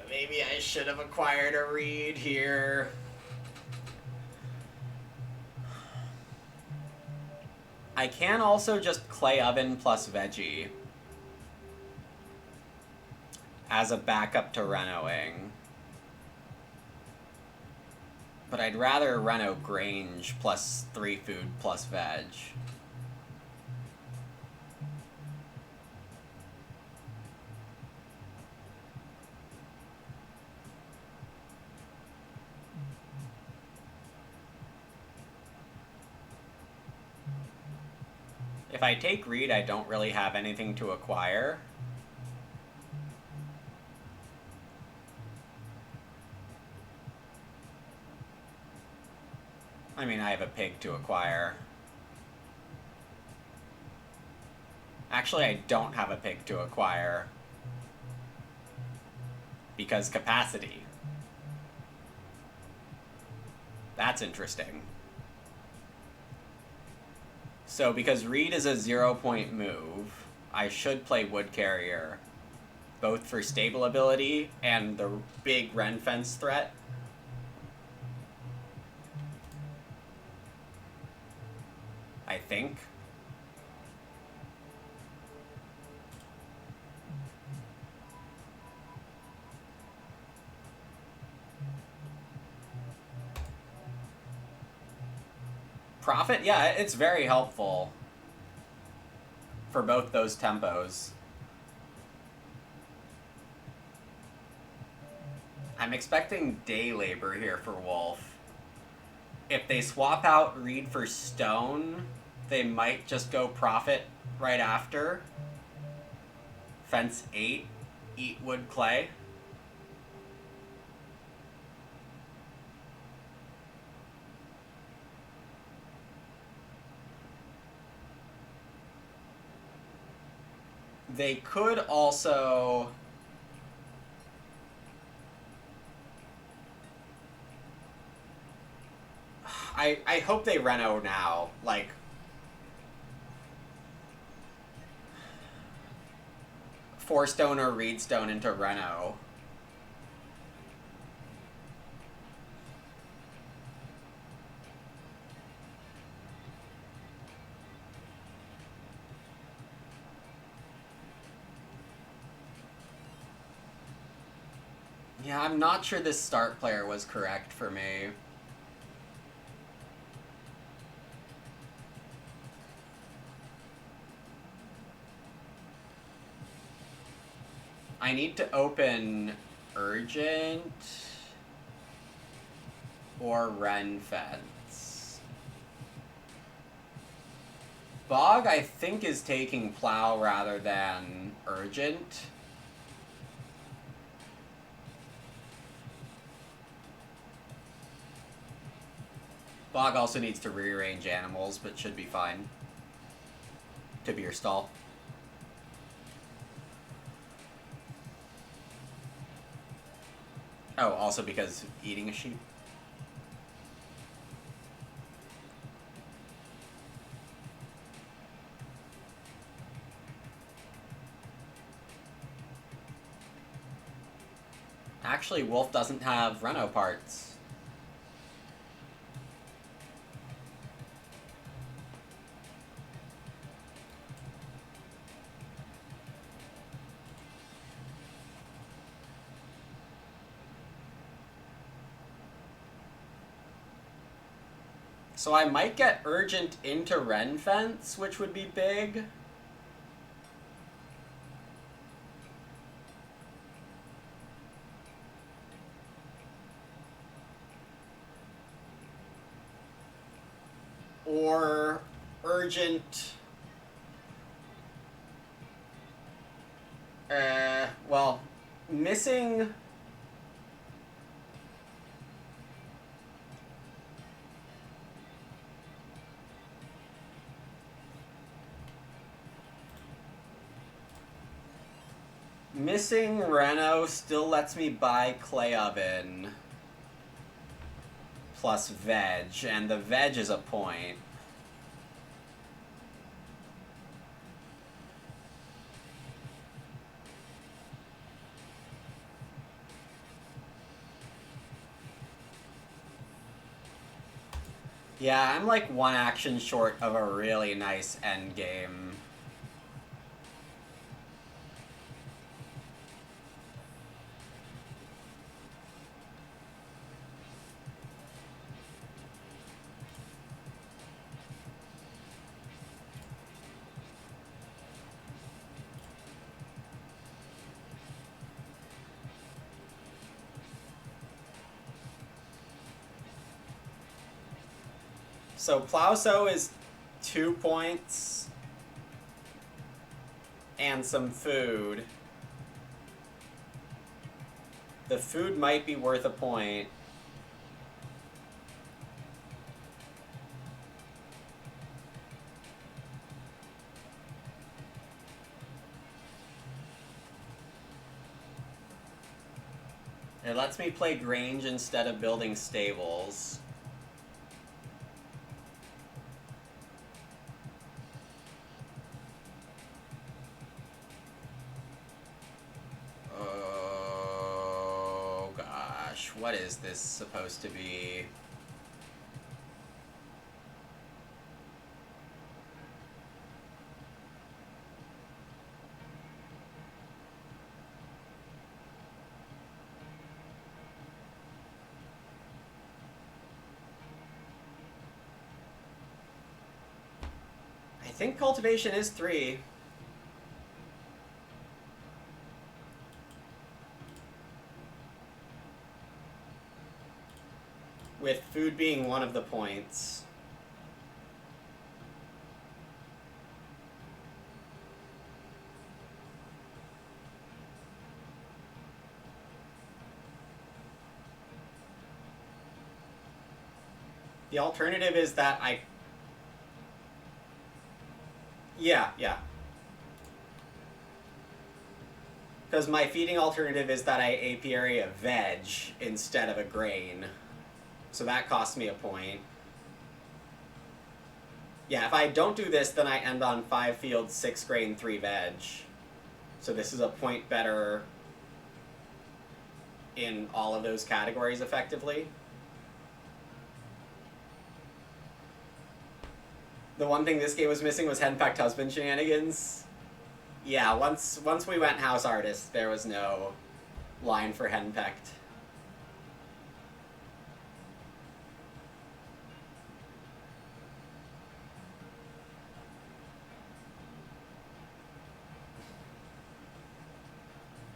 Maybe I should have acquired a Reed here. I can also just Clay Oven plus Veggie as a backup to Renoing. But I'd rather Reno Grange plus 3 food plus veg. If I take Reed, I don't really have anything to acquire. I mean, I have a pig to acquire. Actually, I don't have a pig to acquire. Because capacity. That's interesting. So because Reed is a 0-point move, I should play Wood Carrier, both for stable ability and the big Ren Fence threat. I think. Profit? Yeah, it's very helpful for both those tempos. I'm expecting day labor here for Wolf. If they swap out Reed for Stone, they might just go Profit right after. Fence 8, eat wood clay. They could also... I hope they Reno now. Like... Four Stone or Reed Stone into Reno. Yeah, I'm not sure this start player was correct for me. I need to open Urgent or Ren Fence. Bog, I think, is taking Plow rather than Urgent. Bog also needs to rearrange animals, but should be fine. To be your stall. Oh, also because eating a sheep. Actually, Wolf doesn't have Reno parts. So I might get Urgent into Ren Fence, which would be big. Or Urgent... well, missing... Missing Reno still lets me buy clay oven plus veg, and the veg is a point. Yeah, I'm like one action short of a really nice end game. So Plauso is 2 points and some food. The food might be worth a point. It lets me play Grange instead of building stables. Oh gosh, what is this supposed to be? I think cultivation is 3. With food being one of the points. The alternative is that I... Yeah. Because my feeding alternative is that I apiary a veg instead of a grain. So that costs me a point. Yeah, if I don't do this, then I end on 5 fields, 6 grain, 3 veg. So this is a point better in all of those categories, effectively. The one thing this game was missing was henpecked husband shenanigans. Yeah, once we went house artist, there was no line for henpecked.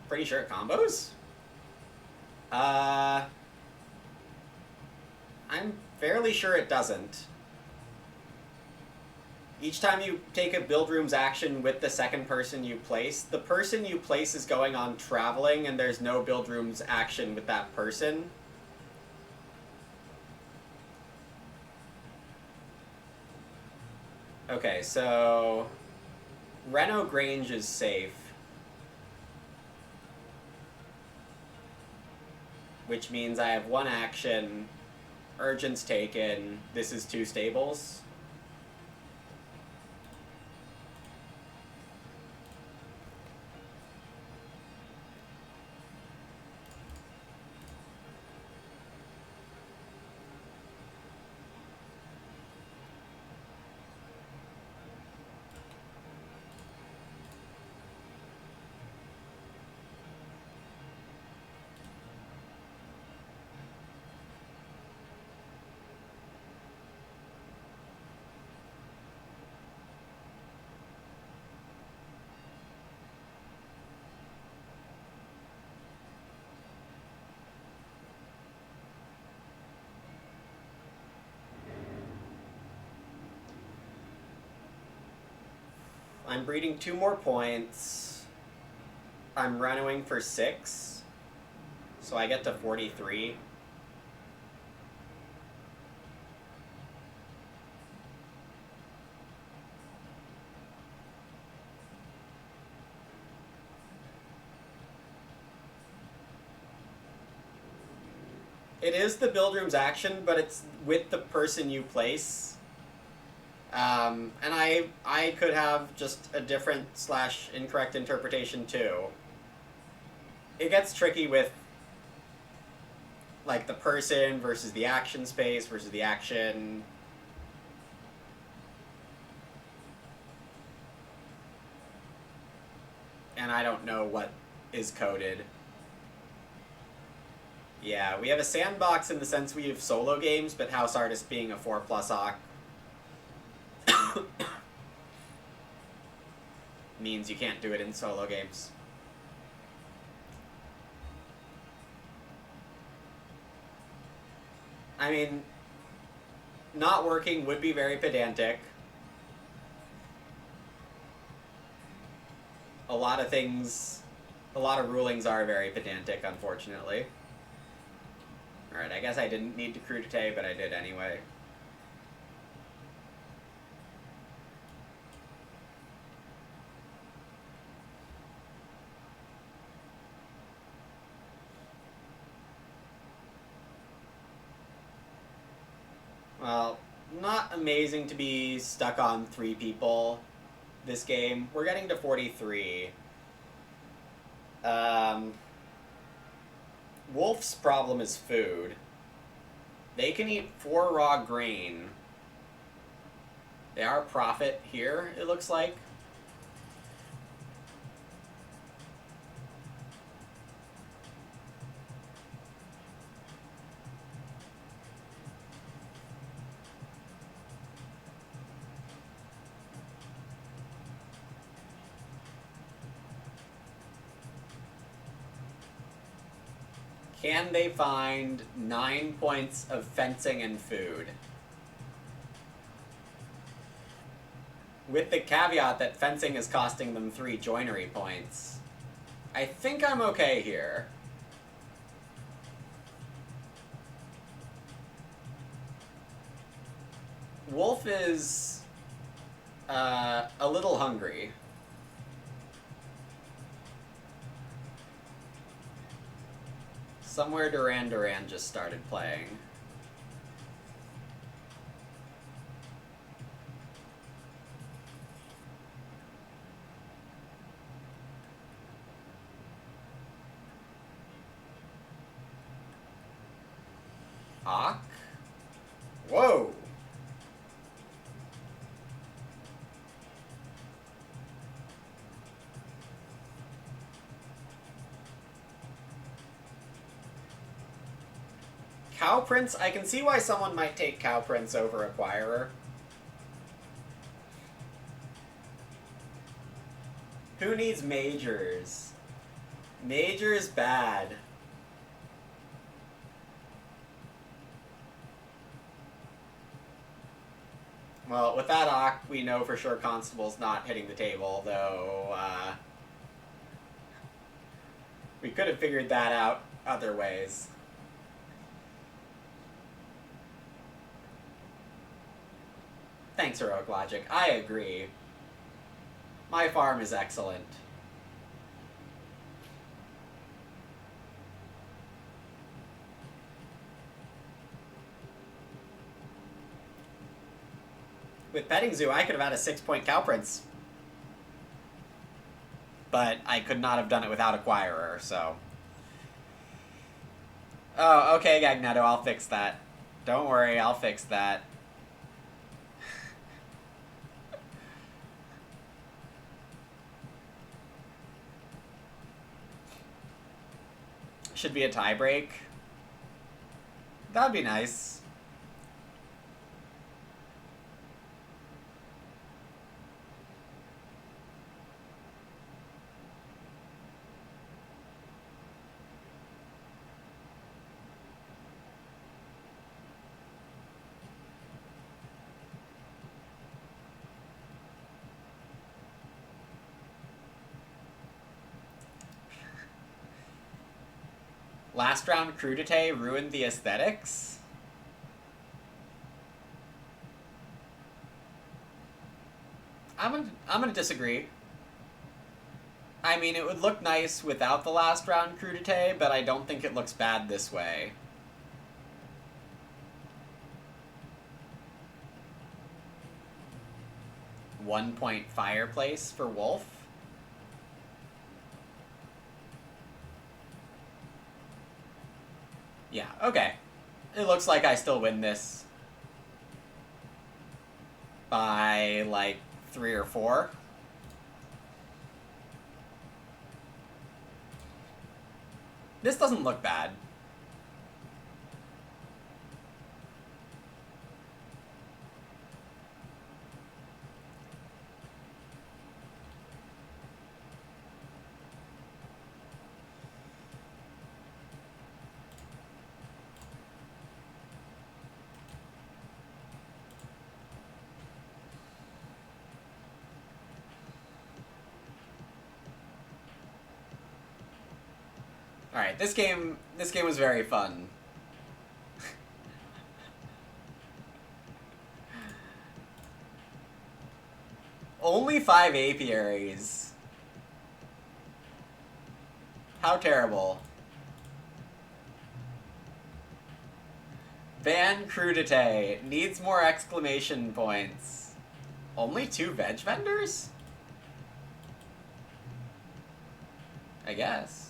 Pretty sure it combos? I'm fairly sure it doesn't. Each time you take a build rooms action with the second person you place, the person you place is going on traveling and there's no build rooms action with that person. Okay, so Reno Grange is safe. Which means I have 1 action, Urgent's taken, this is 2 stables. I'm breeding 2 more points. I'm Renoing for 6. So I get to 43. It is the build room's action, but it's with the person you place. And I could have just a different / incorrect interpretation too. It gets tricky with like the person versus the action space versus the action. And I don't know what is coded. Yeah, we have a sandbox in the sense we have solo games, but House Artist being a 4+ Oc means you can't do it in solo games. I mean, not working would be very pedantic. A lot of rulings are very pedantic, unfortunately. Alright, I guess I didn't need to crudité, but I did anyway. Well, not amazing to be stuck on 3 people this game. We're getting to 43. Wolf's problem is food. They can eat 4 raw grain. They are profit here, it looks like. Can they find 9 points of fencing and food? With the caveat that fencing is costing them 3 joinery points. I think I'm okay here. Wolf is a little hungry. Somewhere Duran Duran just started playing. Hawk? Whoa! Cow Prince? I can see why someone might take Cow Prince over Acquirer. Who needs Majors? Major is bad. Well, with that Oc, we know for sure Constable's not hitting the table, though, we could have figured that out other ways. Thanks, Heroic Logic. I agree. My farm is excellent. With Petting Zoo, I could have had a 6-point Cow Prince. But I could not have done it without Acquirer, so... Oh, okay, Gagnetto, I'll fix that. Don't worry, I'll fix that. Should be a tiebreak. That'd be nice. Last round crudité ruined the aesthetics? I'm gonna disagree. I mean, it would look nice without the last round crudité, but I don't think it looks bad this way. 1-point fireplace for Wolf. Yeah, okay. It looks like I still win this by, like, 3 or 4. This doesn't look bad. Alright, this game was very fun. Only 5 apiaries. How terrible. Van Crudite needs more exclamation points. Only 2 veg vendors? I guess.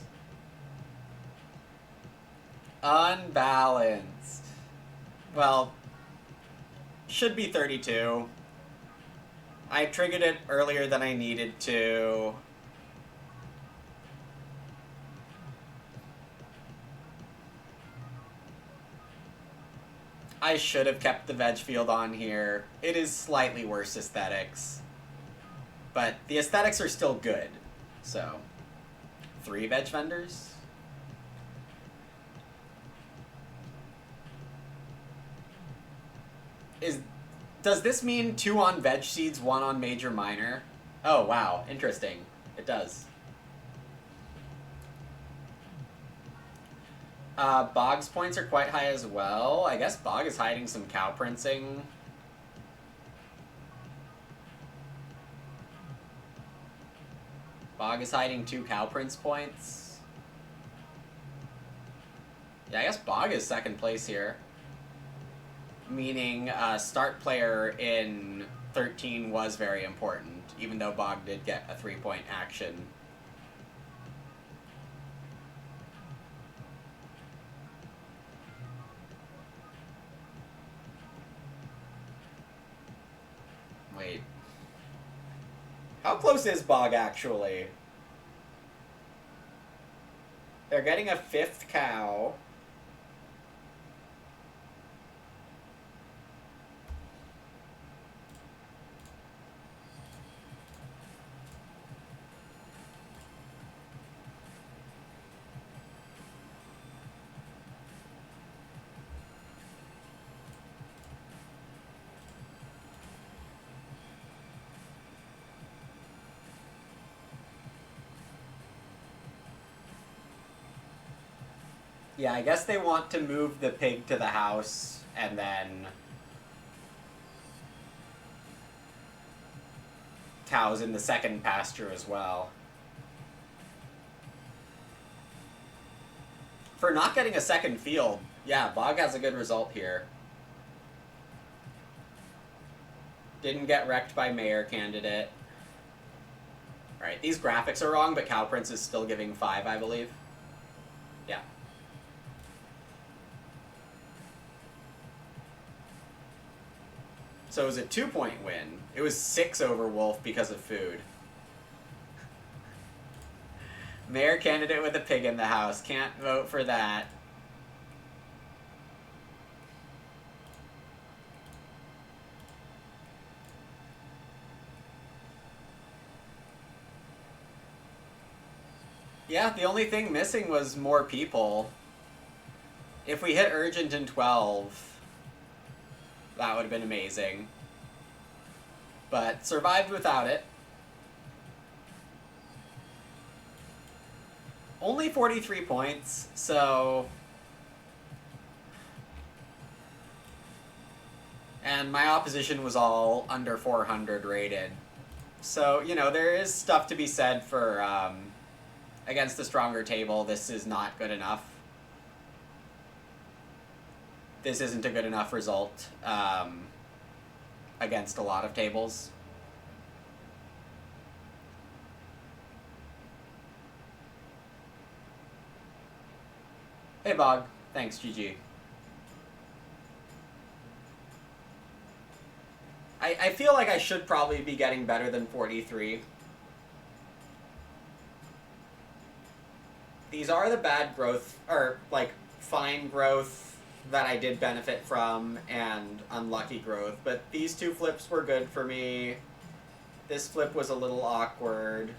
Unbalanced. Well, should be 32. I triggered it earlier than I needed to. I should have kept the veg field on here. It is slightly worse aesthetics. But the aesthetics are still good. So, 3 veg vendors? Does this mean 2 on veg seeds, 1 on major minor? Oh, wow. Interesting. It does. Bog's points are quite high as well. I guess Bog is hiding some cow printing. Bog is hiding 2 cow prince points. Yeah, I guess Bog is second place here. Meaning start player in 13 was very important, even though Bog did get a 3-point action. Wait. How close is Bog, actually? They're getting a 5th cow. Yeah, I guess they want to move the pig to the house, and then cows in the second pasture as well. For not getting a second field, yeah, Bog has a good result here. Didn't get wrecked by mayor candidate. Alright, these graphics are wrong, but Cow Prince is still giving 5, I believe. Yeah. So it was a 2-point win. It was 6 over Wolf because of food. Mayor candidate with a pig in the house. Can't vote for that. Yeah, the only thing missing was more people. If we hit Urgent in 12, that would have been amazing. But survived without it. Only 43 points, so... And my opposition was all under 400 rated. So, you know, there is stuff to be said for, against the stronger table, this is not good enough. This isn't a good enough result, against a lot of tables. Hey, Bog. Thanks, GG. I feel like I should probably be getting better than 43. These are the bad growth, or, like, fine growth that I did benefit from, and unlucky growth, but these two flips were good for me. This flip was a little awkward.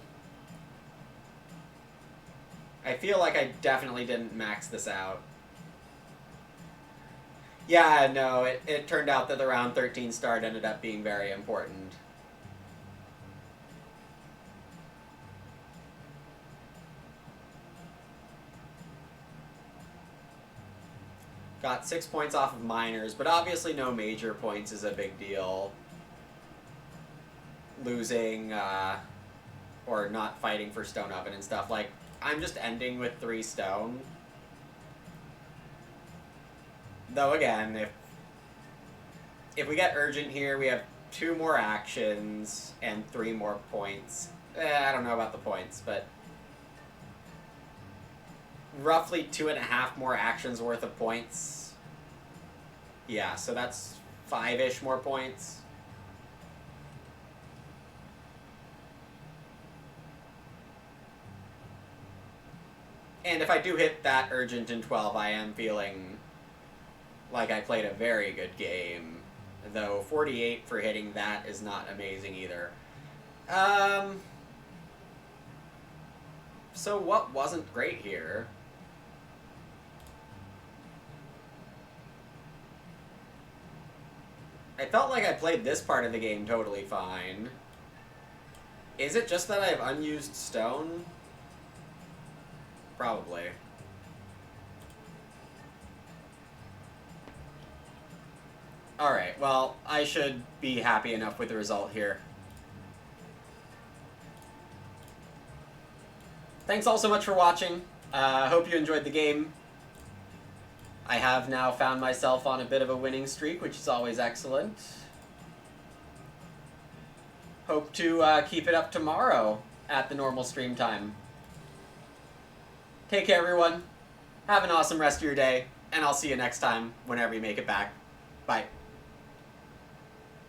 I feel like I definitely didn't max this out. Yeah, no, it turned out that the round 13 start ended up being very important. Got 6 points off of minors, but obviously no major points is a big deal. Losing, or not fighting for Stone Oven and stuff. Like, I'm just ending with 3 stone. Though again, if we get urgent here, we have 2 more actions and 3 more points. I don't know about the points, but roughly 2.5 more actions worth of points. Yeah, so that's 5-ish more points. And if I do hit that urgent in 12, I am feeling like I played a very good game. Though 48 for hitting that is not amazing either. So what wasn't great here? I felt like I played this part of the game totally fine. Is it just that I have unused stone? Probably. Alright, well, I should be happy enough with the result here. Thanks all so much for watching. Hope you enjoyed the game. I have now found myself on a bit of a winning streak, which is always excellent. Hope to keep it up tomorrow at the normal stream time. Take care, everyone. Have an awesome rest of your day, and I'll see you next time whenever you make it back. Bye.